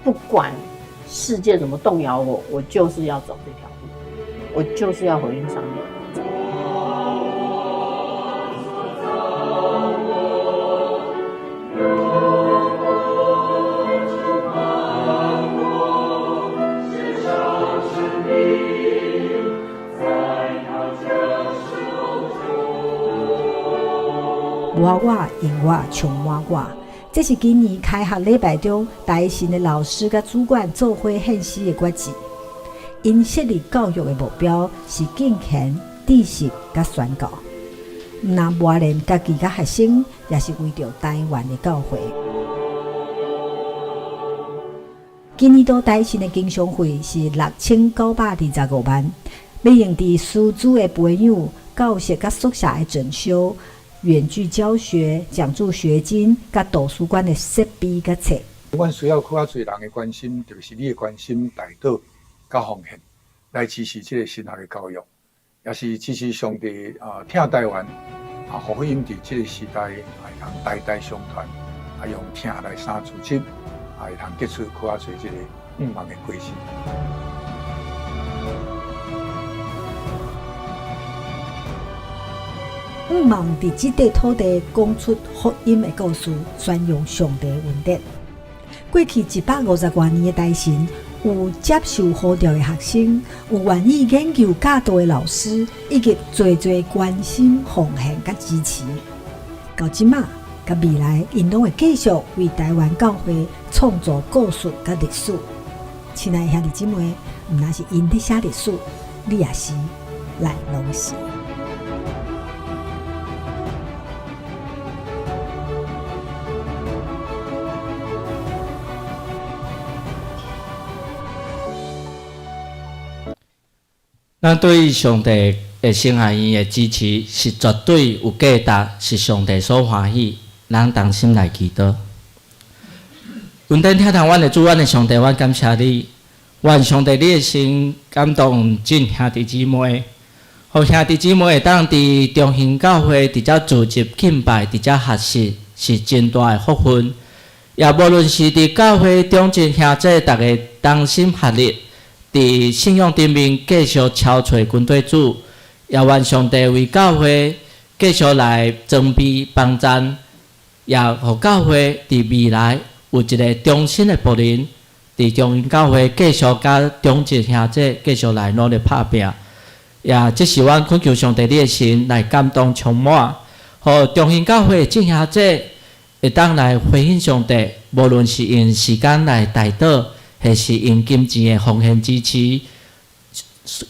不管世界怎么动摇我，我就是要走这条路，我就是要回应上帝。我赢我穷我，这是今年开学礼拜中台神的老师甲主管做伙献诗的决志。因设立教育的目标是敬虔、知识甲宣教，毋但磨练家己甲学生，也是为着台湾的教会。今年度台神的经常费是6925万，要用伫师资的培养、教室甲宿舍的整修、远距教学、奖助学金、甲图书馆的设备甲册。阮需要较侪人的关心，特别是你的关心、带导、甲奉献，来支持这个神学的教育，也是支持上帝听台湾福音伫这个时代会通代代相传，用听来三主织，会通结出较侪这个望的果实。望伫这块土地讲出福音的故事，宣扬上帝的恩典。过去150多年的台神，有接受呼召的学生，有愿意研究教导的老师，以及侪关心、奉献甲支持。到即马甲未来，因拢会继续为台湾教会创造故事甲历史。亲爱的兄弟姊妹，毋但是因伫写历史，你也是，咱拢是。咱对于上帝的圣孩儿的支持是绝对有价值，是上帝所欢喜。咱同心来祈祷。恩典听堂，阮的主，阮的上帝，阮感谢你。愿上帝你的心感动真兄弟姊妹，互兄弟姊妹会当伫中兴教会伫遮聚集敬拜，伫遮学习，是真大的福分。也无论是伫教会中间兄弟，大家同心合力。伫信仰顶面继续超找军队主，也愿上帝为教会继续来装备帮赞，也互教会伫未来有一个忠心的仆人，伫中英教会继续甲中籍兄弟继续来努力拍拼，也即是阮恳求上帝你的神来感动充满，互中英教会正兄弟会当来回应上帝，无论是用时间来代祷，还是用金钱的奉献支持，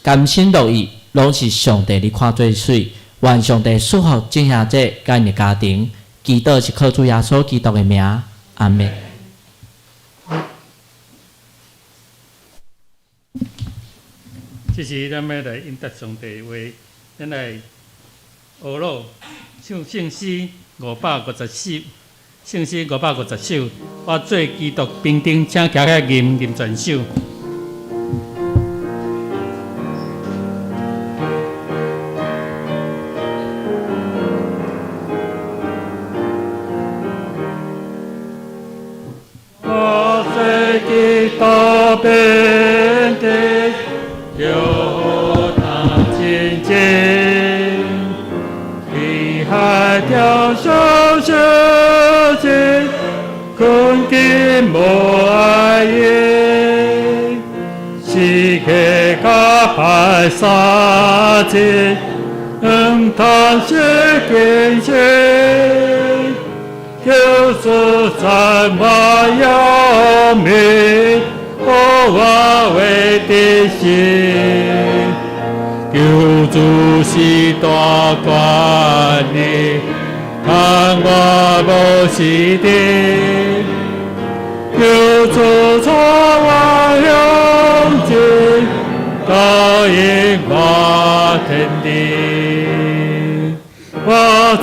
甘心乐意，拢是上帝你看做水。愿上帝祝福正兄弟甲因的家庭，祈祷是靠主耶稣基督的名，阿门。这是咱要来应答上帝的话，咱来学咯，唱圣诗550首，圣诗550首，我做基督兵丁，请徛起吟全首。我做基督兵丁。有他亲近，厉害雕手设计，困境无爱耶，是个卡牌杀气，他是坚信，就是在我有命。我为的心，救主是大管的，看我无是的，救主从我用尽，导引我天地，我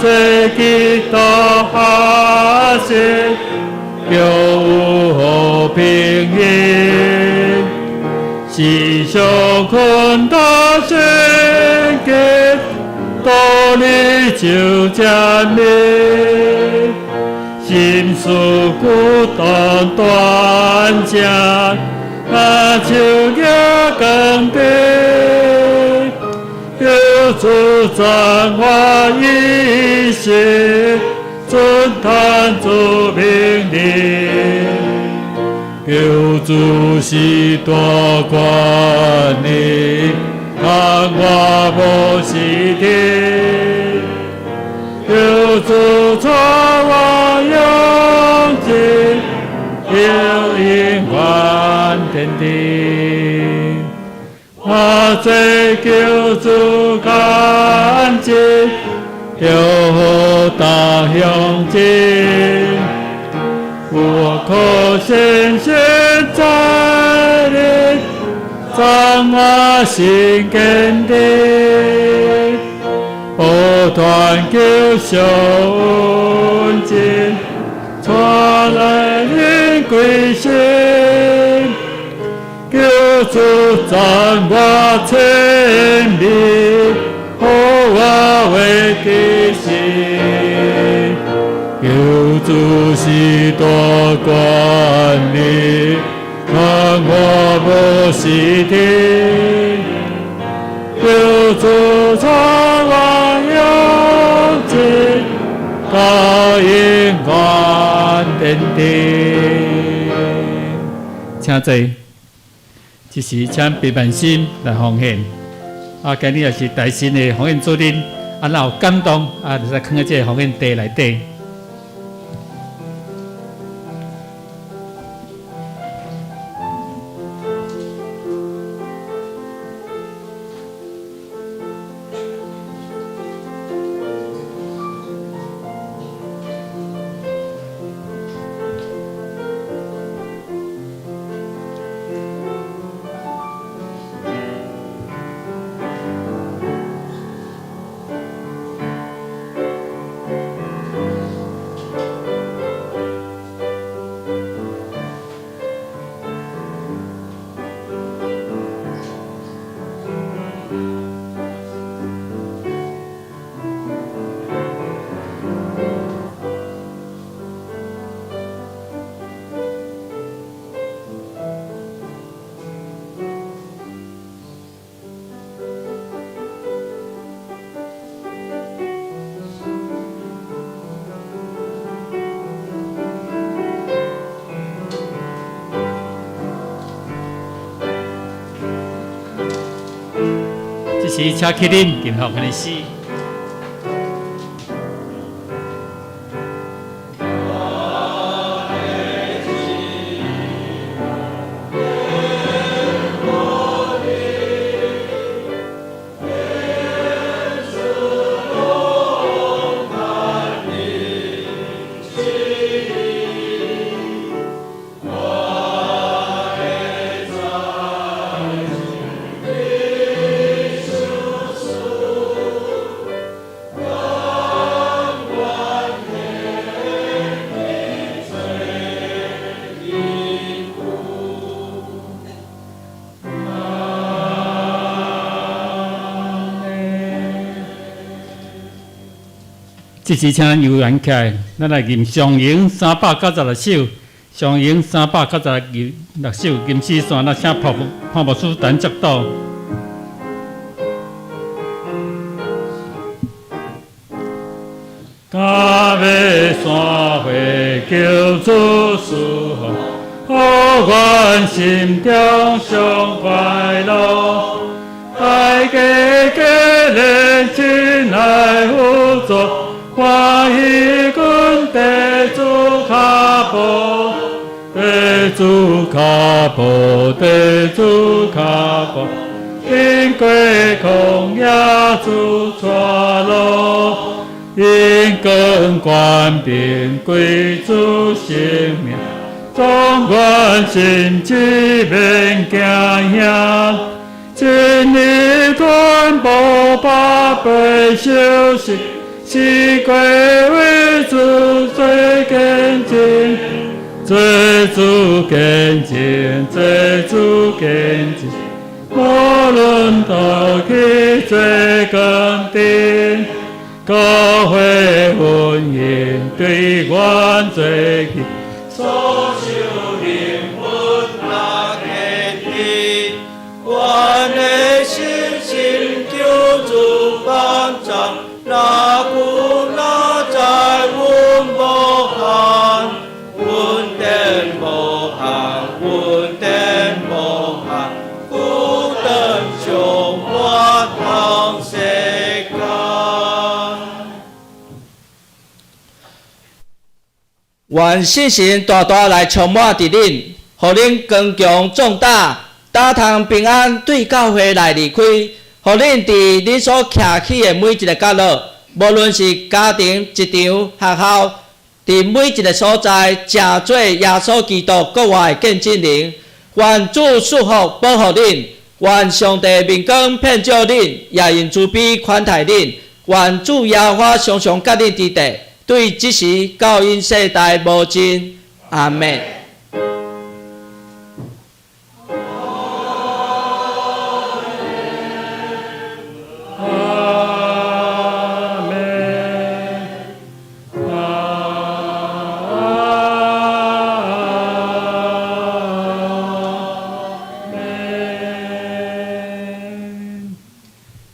最基督哈心。有无平yên，是上困大圣洁，道理就真理，心思孤单断正，秋叶更地，有主掌我一生。尊坛主命令，救主是大管的，看我无是的，救主从我用尽，有永远天地，我最救主干净。有大雄心，我可深深在你，让我心坚定，我团结胸襟，传来人归心，救主赞我千里。我为的心，救主是大管的，看我无是的，救主从我有尽，到永远天地。请坐，这时请别万心来奉献。今日也是大神的奉献主任，若有感动，就再放在这个奉献地内底。时请起恁敬奉安尼诗。这时请咱游园起来，咱来吟上营396首，上营396首，吟诗线，咱请泡沫书等接到。甲尾山会求出师好，好愿心中上快乐，爱家家人亲爱辅助。欢喜君地主卡步，地主卡步，地主卡步，因过空也自带路，因更官兵贵族性命，总愿心志免惊吓，今日全部八辈修行。是归为主最坚定，最主坚定，最主坚定。无论到去最坚定，教会婚姻对阮最紧。所修灵魂那坚定，阮的心心救主帮助。那苦那在阮无限，阮定无限，阮定无限，苦等上满通世间。愿信心大大来充满伫恁，互恁刚强壮大，打通平安对教会来离开。互恁伫恁所徛起的每一个角落，无论是家庭、职场、学校，伫每一个所在，正做耶稣基督国外的见证人。愿主祝福保护恁，愿上帝面光遍照恁，也因慈悲款待恁。愿主耶和华常常甲恁伫地，对即时到因世代无尽。阿们。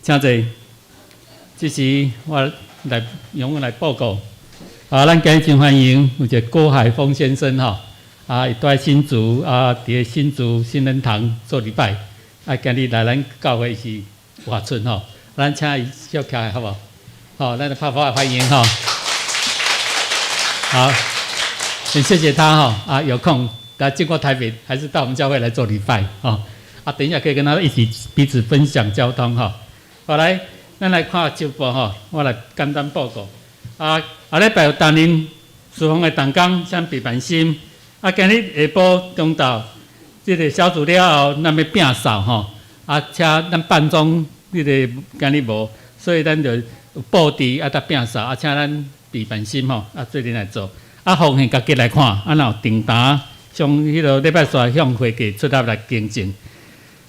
请坐，这是我来用来报告。咱今日真欢迎有一个郭海峰先生伊住在新竹伫新竹新人堂做礼拜。今日来咱教会是华村咱请伊小起来好不好？咱拍拍欢迎好，很谢谢他有空来经过台北，还是到我们教会来做礼拜等一下可以跟他一起彼此分享交通好来，咱来看直播我来简单报告。下礼拜有担任侍奉的同工，像白板心。今日下晡中昼，这个小组了后，咱要摒扫且咱办中这个今日无，所以咱就有布置搭摒扫请咱白板心做阵来做。奉献家己来看，若有订单，向迄个礼拜三向会计出来竞争。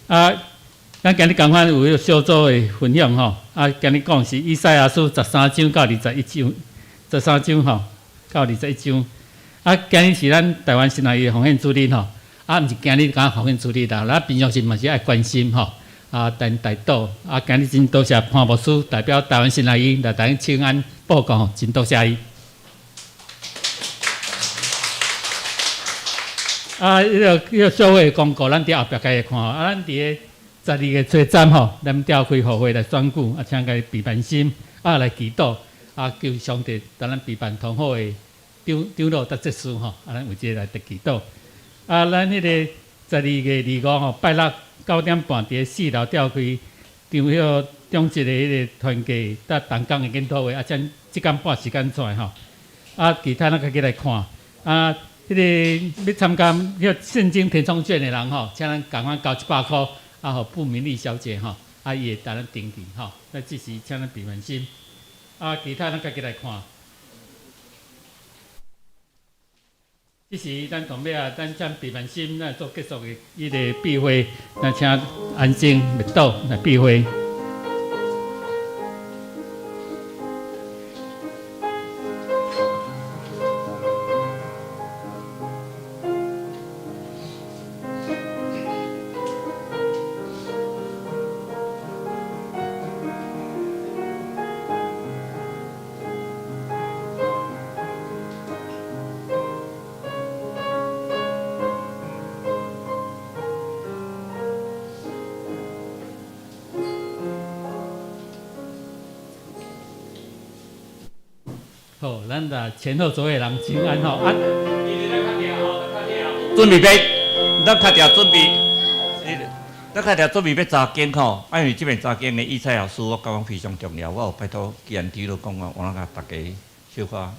咱今日共款有迄个小组的分享今日讲是以赛亚书13章到21章，13章到21章。今日是咱台湾新来的奉献主日毋是今日讲奉献主日啦，咱平常时嘛是爱关心大道今日真多谢潘牧师代表台湾新来的来咱请安报告真多谢伊。迄个社会广告，咱伫后壁开看咱伫个12个初站吼，咱召开互会来选举，请家备办心来祈祷，求上帝让咱备办同好的长老得结束吼，咱为这来得祈祷。咱迄个12月25吼，拜六9点半伫4楼召开长hiệu中职的迄个团契，搭同工的研讨会，将1点半时间出来吼。其他咱家己来看。迄个要参加迄个现金填充券的人吼，请咱赶快交100块，互布明丽小姐吼，伊会带咱登记吼。那这时请咱备份心，其他咱家己来看。这时咱同尾咱将备份心，咱做结束的迄个闭会，咱请安静灭祷来闭会。好，咱的前后左右人请安吼。准备咱开条准备，咱开条准备要查经吼。因为这边查经的以赛亚书，我感觉非常重要。我有拜托既然长老讲我甲大家小可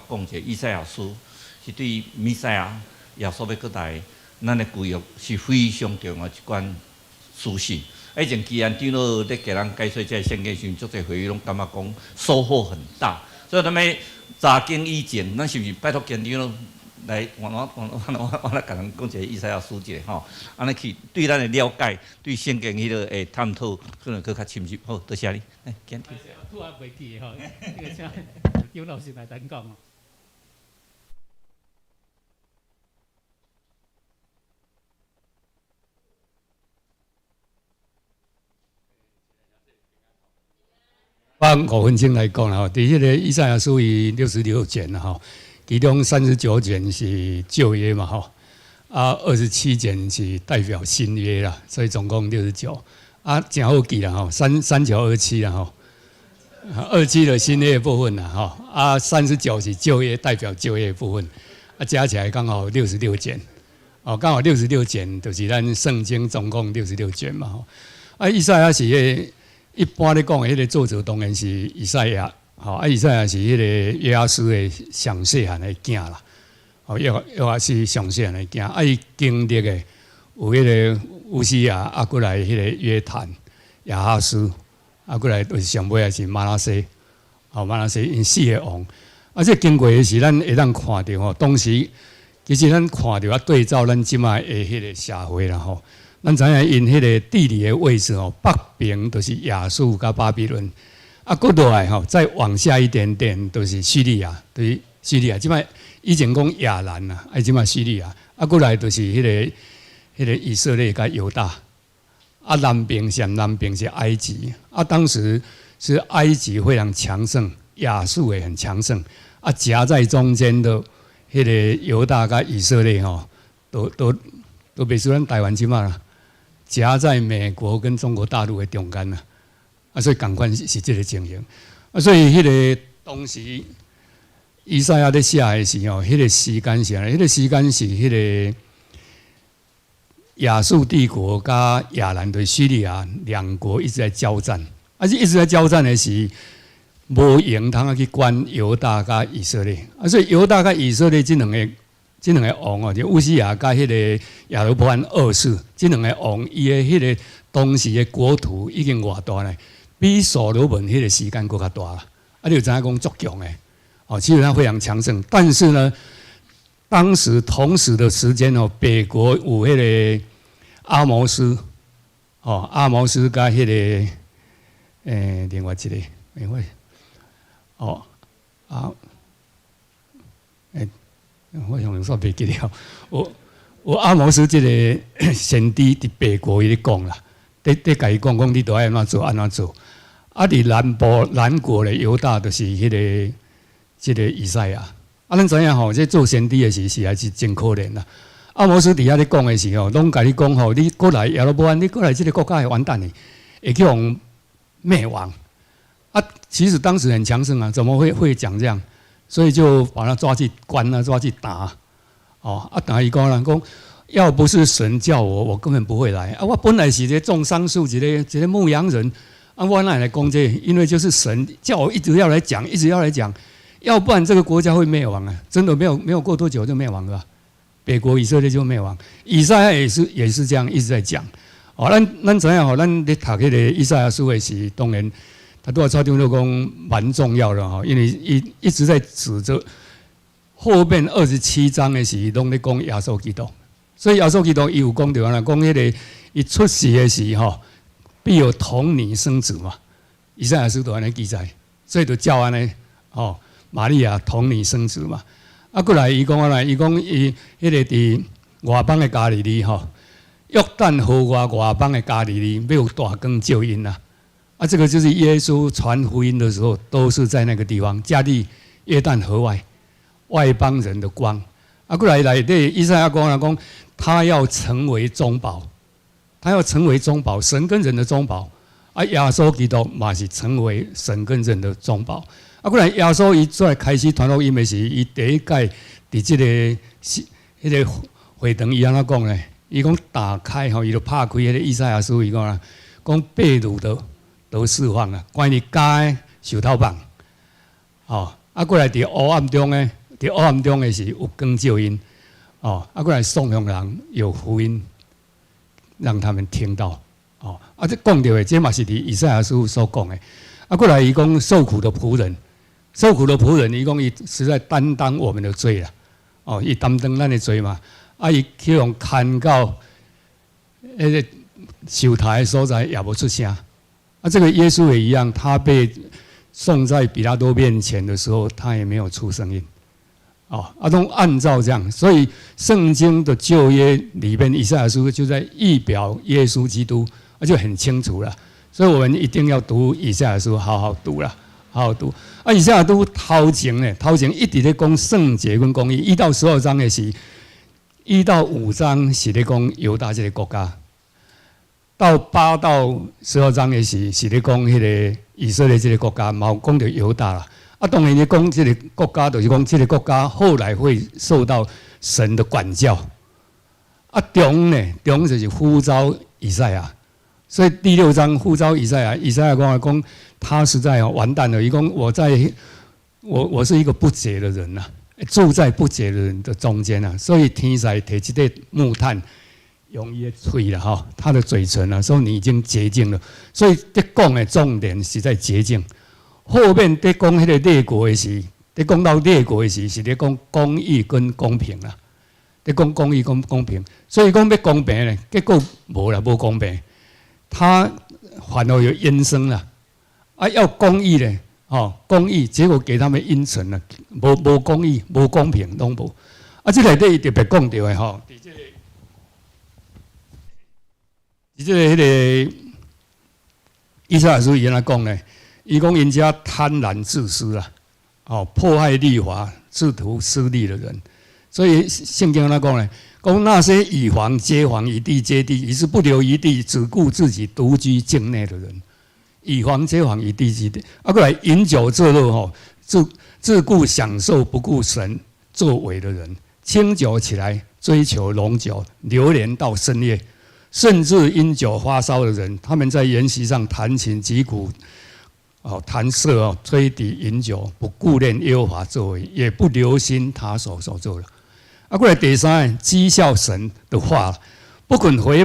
讲一下以赛亚书，是对弥赛亚耶稣要过来，咱的规约是非常重要一关书信。以前既然长老咧给咱解说这圣经时，足侪会议拢感觉讲收获很大。所以咱要查经以前，咱是不是拜托见长老来，我来甲人讲一下以赛亚书一下吼，安尼去对咱的了解，对圣经迄个探讨，可能更较深入。好，多谢你。来，见。突然袂记吼，这个请张老师来单讲哦。按5分钟来讲啦，伫迄个以赛亚书伊66卷啦吼，其中39卷是旧约嘛吼，27卷是代表新约啦，所以总共69。真好记啦吼，3927啦吼，27的新约部分啦吼，39是旧约代表旧约部分，加起来刚好66卷，刚好66卷就是咱圣经总共66卷嘛吼。以赛亚是迄一般咧讲，迄个作者当然是以赛亚，以赛亚是迄个约阿斯的上细汉的囝啦，约阿斯上细汉的囝，伊经历的有迄个乌西亚，过来迄个约坦、亚哈斯，过来就是上尾是马拉西，马拉西因4个王，这经过的是咱会当看到吼，当时其实咱看到对照咱即卖的迄个社会啦吼。咱知影因迄个地理的位置吼，北边就是亚述甲巴比伦，过落来吼，再往下一点点都是叙利亚，对叙利亚，即摆以前讲亚兰啦，即摆叙利亚，过来就是迄个以色列甲犹大，南边是埃及，当时是埃及非常强盛，亚述也很强盛，夹在中间的迄个犹大甲以色列吼，都袂输咱台湾即摆啦。夹在美国跟中国大陆的中间所以同款是这个情形所以迄个当时以赛亚咧写的时候，迄个时间是迄个时间是迄个亚述帝国甲亚兰对叙利亚两国一直在交战，一直在交战的是无赢通去管犹大甲以色列所以犹大甲以色列这两个王就乌西亚甲迄个亚罗波安2世，这两个王伊的迄个当时的国土已经偌大咧，比所罗门迄个时间更较大啦。你就知影讲足强诶，基本上非常强盛。但是呢，当时同时的时间北国有迄个阿摩斯，阿摩斯甲迄个另外一个，另外我想煞袂记了。有阿摩斯这个先知伫北国伊咧讲啦，伫甲伊讲你都爱安怎做安怎做。伫南国咧犹大就是迄个即个以赛亚。咱知影吼，这做先知的是还是真可怜啦。阿摩斯底下咧讲的时候，拢甲你讲吼，你过来亚罗波安，你过来这个国家会完蛋的，会去往灭亡。啊，其实当时很强盛啊，怎么会讲这样？所以就把他抓去关啊，抓去打。哦，啊，打伊讲人讲，要不是神叫我，我根本不会来。啊，我本来是一个种桑树，一个牧羊人。啊，我哪来讲这个？因为就是神叫我一直要来讲，一直要来讲，要不然这个国家会灭亡啊！真的没有过多久就灭亡了，北国以色列就灭亡。以赛亚也是这样一直在讲。哦，咱怎样？哦，咱咧读迄个以赛亚书的时，当然他对我超定就讲蛮重要的哈，因为一直在指着后面27章的时，拢咧讲耶稣基督。所以耶稣基督伊有讲到啦，讲迄个伊出世的时吼。必有童女生子嘛，以赛亚书都安尼记载，所以就叫安尼哦，玛利亚童女生子嘛。啊，过来伊讲啊啦，伊讲伊迄个伫外邦的加利利吼，约旦河外邦的加利利没有大光救因啦。啊，这个就是耶稣传福音的时候，都是在那个地方，加利约旦河外邦人的光。啊，过来内底以赛亚讲啦，讲他要成为中保。他要成为中保，神跟人的中保。啊，耶稣基督嘛是成为神跟人的中保。啊，过来耶稣伊再开始传福音的时，伊第一届伫这个会堂伊安怎讲呢？伊讲打开吼，伊就拍开迄个以赛亚书，伊讲啦，讲被掳的都释放了，关于家受头绑。哦，啊，过来伫黑暗中呢，伫黑暗中的是有光照因。哦，啊，过来颂扬人有福音。让他们听到，哦，啊，这讲到的，这嘛是伫以赛亚书所讲的。啊，过来伊讲受苦的仆人，受苦的仆人，伊讲伊实在担当我们的罪啦，哦，伊担当咱的罪嘛。啊，伊去用看到迄个受台的所在也无出声。啊，这个耶稣也一样，他被送在比拉多面前的时候，他也没有出声音。哦，啊，都按照这样，所以圣经的旧约里面，以赛亚书就在预表耶稣基督，就很清楚了。所以我们一定要读以赛亚书，好好读了，好好读。啊，以赛亚书头前一直在讲圣洁跟公义。1到12章的是，1到5章是在讲犹大这个国家，到8到12章的是在讲迄个以色列这个国家，冇讲到犹大啦。啊，当然你讲这个国家，就是讲这个国家后来会受到神的管教。啊，中就是呼召以赛亚，所以第6章呼召以赛亚，以赛亚讲他实在完蛋了。伊讲我是一个不洁的人呐，住在不洁的人的中间啊，所以天使摕一块木炭用伊的嘴了哈，他的嘴唇啊，说你已经洁净了。所以在讲的重点是在洁净。后面在讲迄个列国的时，在讲到列国的时，是在讲公义跟公平啦。在讲公义跟公平，所以讲要公平呢，结果无啦，无公平，他反而有阴生啦。啊，要公义呢，哦，公义，结果给他们阴沉了，无公义，无公平，拢无。啊，这内底特别讲到的吼，伫这个迄个以赛亚书伊安怎讲呢？伊讲人家贪婪自私啊，哦，迫害律法、制图私利的人，所以圣经那讲呢，讲那些以房接房、以地接地，以致不留一地，只顾自己独居境内的人，以房接房、以地接地，啊，过来饮酒作乐吼，自顾享受不顾神作为的人，清酒起来追求浓酒，流连到深夜，甚至因酒发烧的人，他们在筵席上弹琴击鼓。哦，弹瑟哦，吹笛饮酒，不顾念耶和华作为，也不留心他所做的。啊，过来第3，讥笑神的话，不肯悔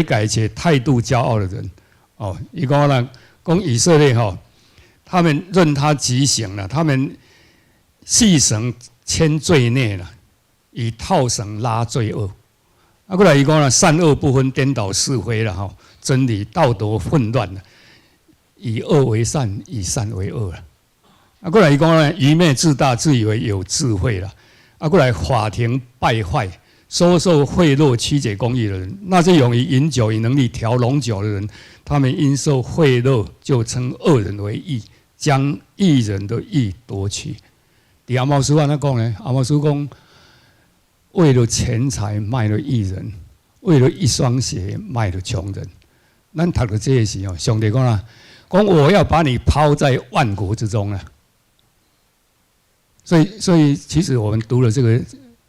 改且态度骄傲的人。哦，伊讲啦，讲以色列哈，他们任他极刑了，他们细绳牵罪孽了，以套绳拉罪恶。啊，过来伊讲啦，善恶不分，颠倒是非了哈，真理道德混乱了。以恶为善，以善为恶了。啊，过来伊讲呢，愚昧自大，自以为有智慧了。啊，过来法庭败坏，收受贿赂、曲解公义的人，那些勇于饮酒、以能力调浓酒的人，他们因受贿赂，就称恶人为义，将义人的义夺去。伫阿摩斯安怎讲呢？阿摩斯讲，为了钱财卖了义人，为了一双鞋卖了穷人。咱读到这个时候，上帝讲啦，讲我要把你抛在万国之中啊。所以其实我们读了这个，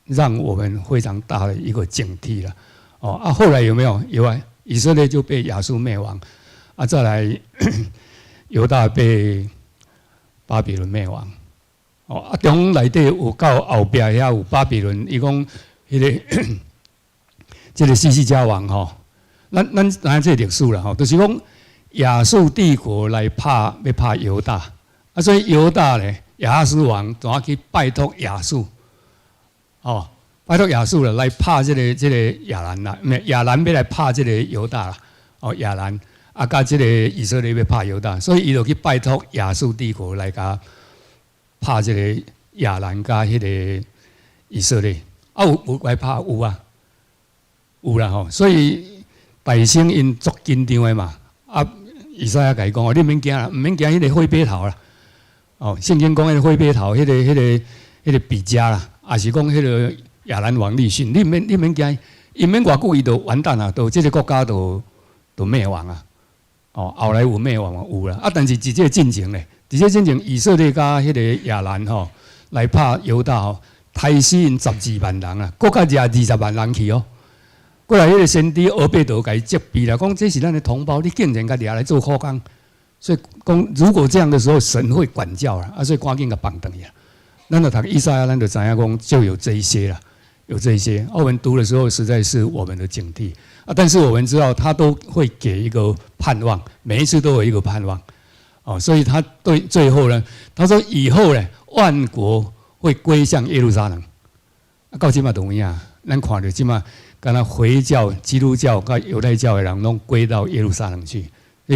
让我们非常大的一个警惕了。后来有没有？有啊，以色列就被亚述灭亡，再来犹大被巴比伦灭亡。中内底有到后壁遐有巴比伦，伊讲迄个这个西西家王吼，咱这历史啦吼，就是讲亚述帝国来要拍犹大，所以犹大咧。亚哈斯王怎啊去拜托亚述？拜托亚述了来拍这个亚兰啦，亚兰要来拍这个犹大啦。亚兰甲这个以色列要拍犹大，所以伊就去拜托亚述帝国来甲拍这个亚兰甲迄个以色列。有来拍有啦吼。所以百姓因足紧张的嘛。以赛亚甲伊讲你免惊啦，毋免惊迄个火把头啦。圣经讲迄个火把头，迄个比加啦，也是讲迄个亚兰王利逊，你免惊，伊免偌久伊就完蛋啊，就这个国家就灭亡啊。后来有灭亡有啦，但是直接进前咧，直接进前以色列甲迄个亚兰来拍犹大杀死因12万人啊，国家掠20万人去过来迄个先知俄贝德甲伊责备啦，讲这是咱的同胞，你竟然甲掠来做苦工。所以讲，如果这样的时候，神会管教啦，所以赶紧给放回去。咱就读以赛亚，咱就知影讲，就有这一些啦，有这一些。我们读的时候，实在是我们的警惕但是我们知道，他都会给一个盼望，每一次都有一个盼望。所以他对最后呢，他说以后呢，万国会归向耶路撒冷。到今嘛同样，咱看到今嘛，敢若回教、基督教跟犹太教的人，拢归到耶路撒冷去。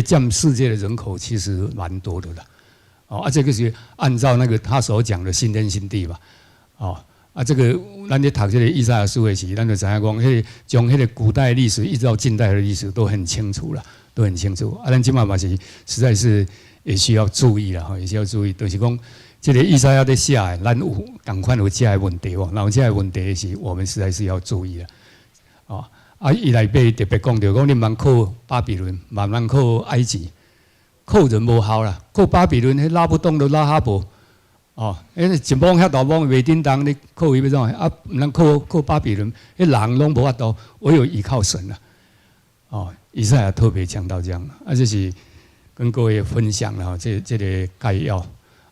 占世界的人口其实蛮多的啦，这个是按照那个他所讲的新天新地吧，这个咱咧读这个以赛亚书的时，咱就知影讲，从迄个古代历史一直到近代的历史都很清楚了，都很清楚。咱今嘛嘛是实在是也需要注意了，也需要注意，就是讲，这个以赛亚在写的，咱有同款有这个问题然后这个问题是我们实在是要注意的，伊内底特别讲到，讲你茫靠巴比伦，慢慢靠埃及，靠人无效啦，靠巴比伦，迄拉不动都拉哈无，一帮遐大帮袂叮当，你靠伊要怎毋能靠巴比伦，迄人拢无法度，唯有依靠神啦。以赛亚特别强调这样，这是跟各位分享了这个概要。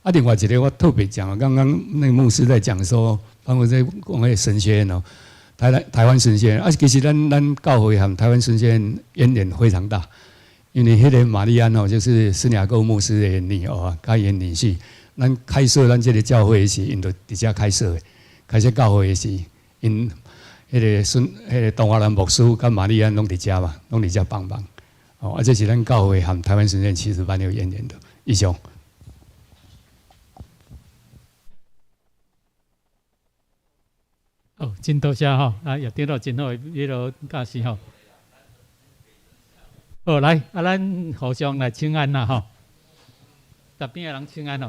另外一个我特别讲，刚刚那个牧师在讲说，包括在讲迄个神学院台湾神学院其实咱教会和台湾神学院渊源非常大，因为迄个玛丽安就是施雅各牧师的女儿甲伊女婿，咱开设咱这个教会是因就直接开设的，开设教会是因迄个东华兰牧师甲玛丽安拢伫遮嘛，拢伫遮帮忙，这是咱教会和台湾神学院其实蛮有渊源的。以上。真多谢也听到真好的迄个教师来，咱互相来请安啦十边的人请安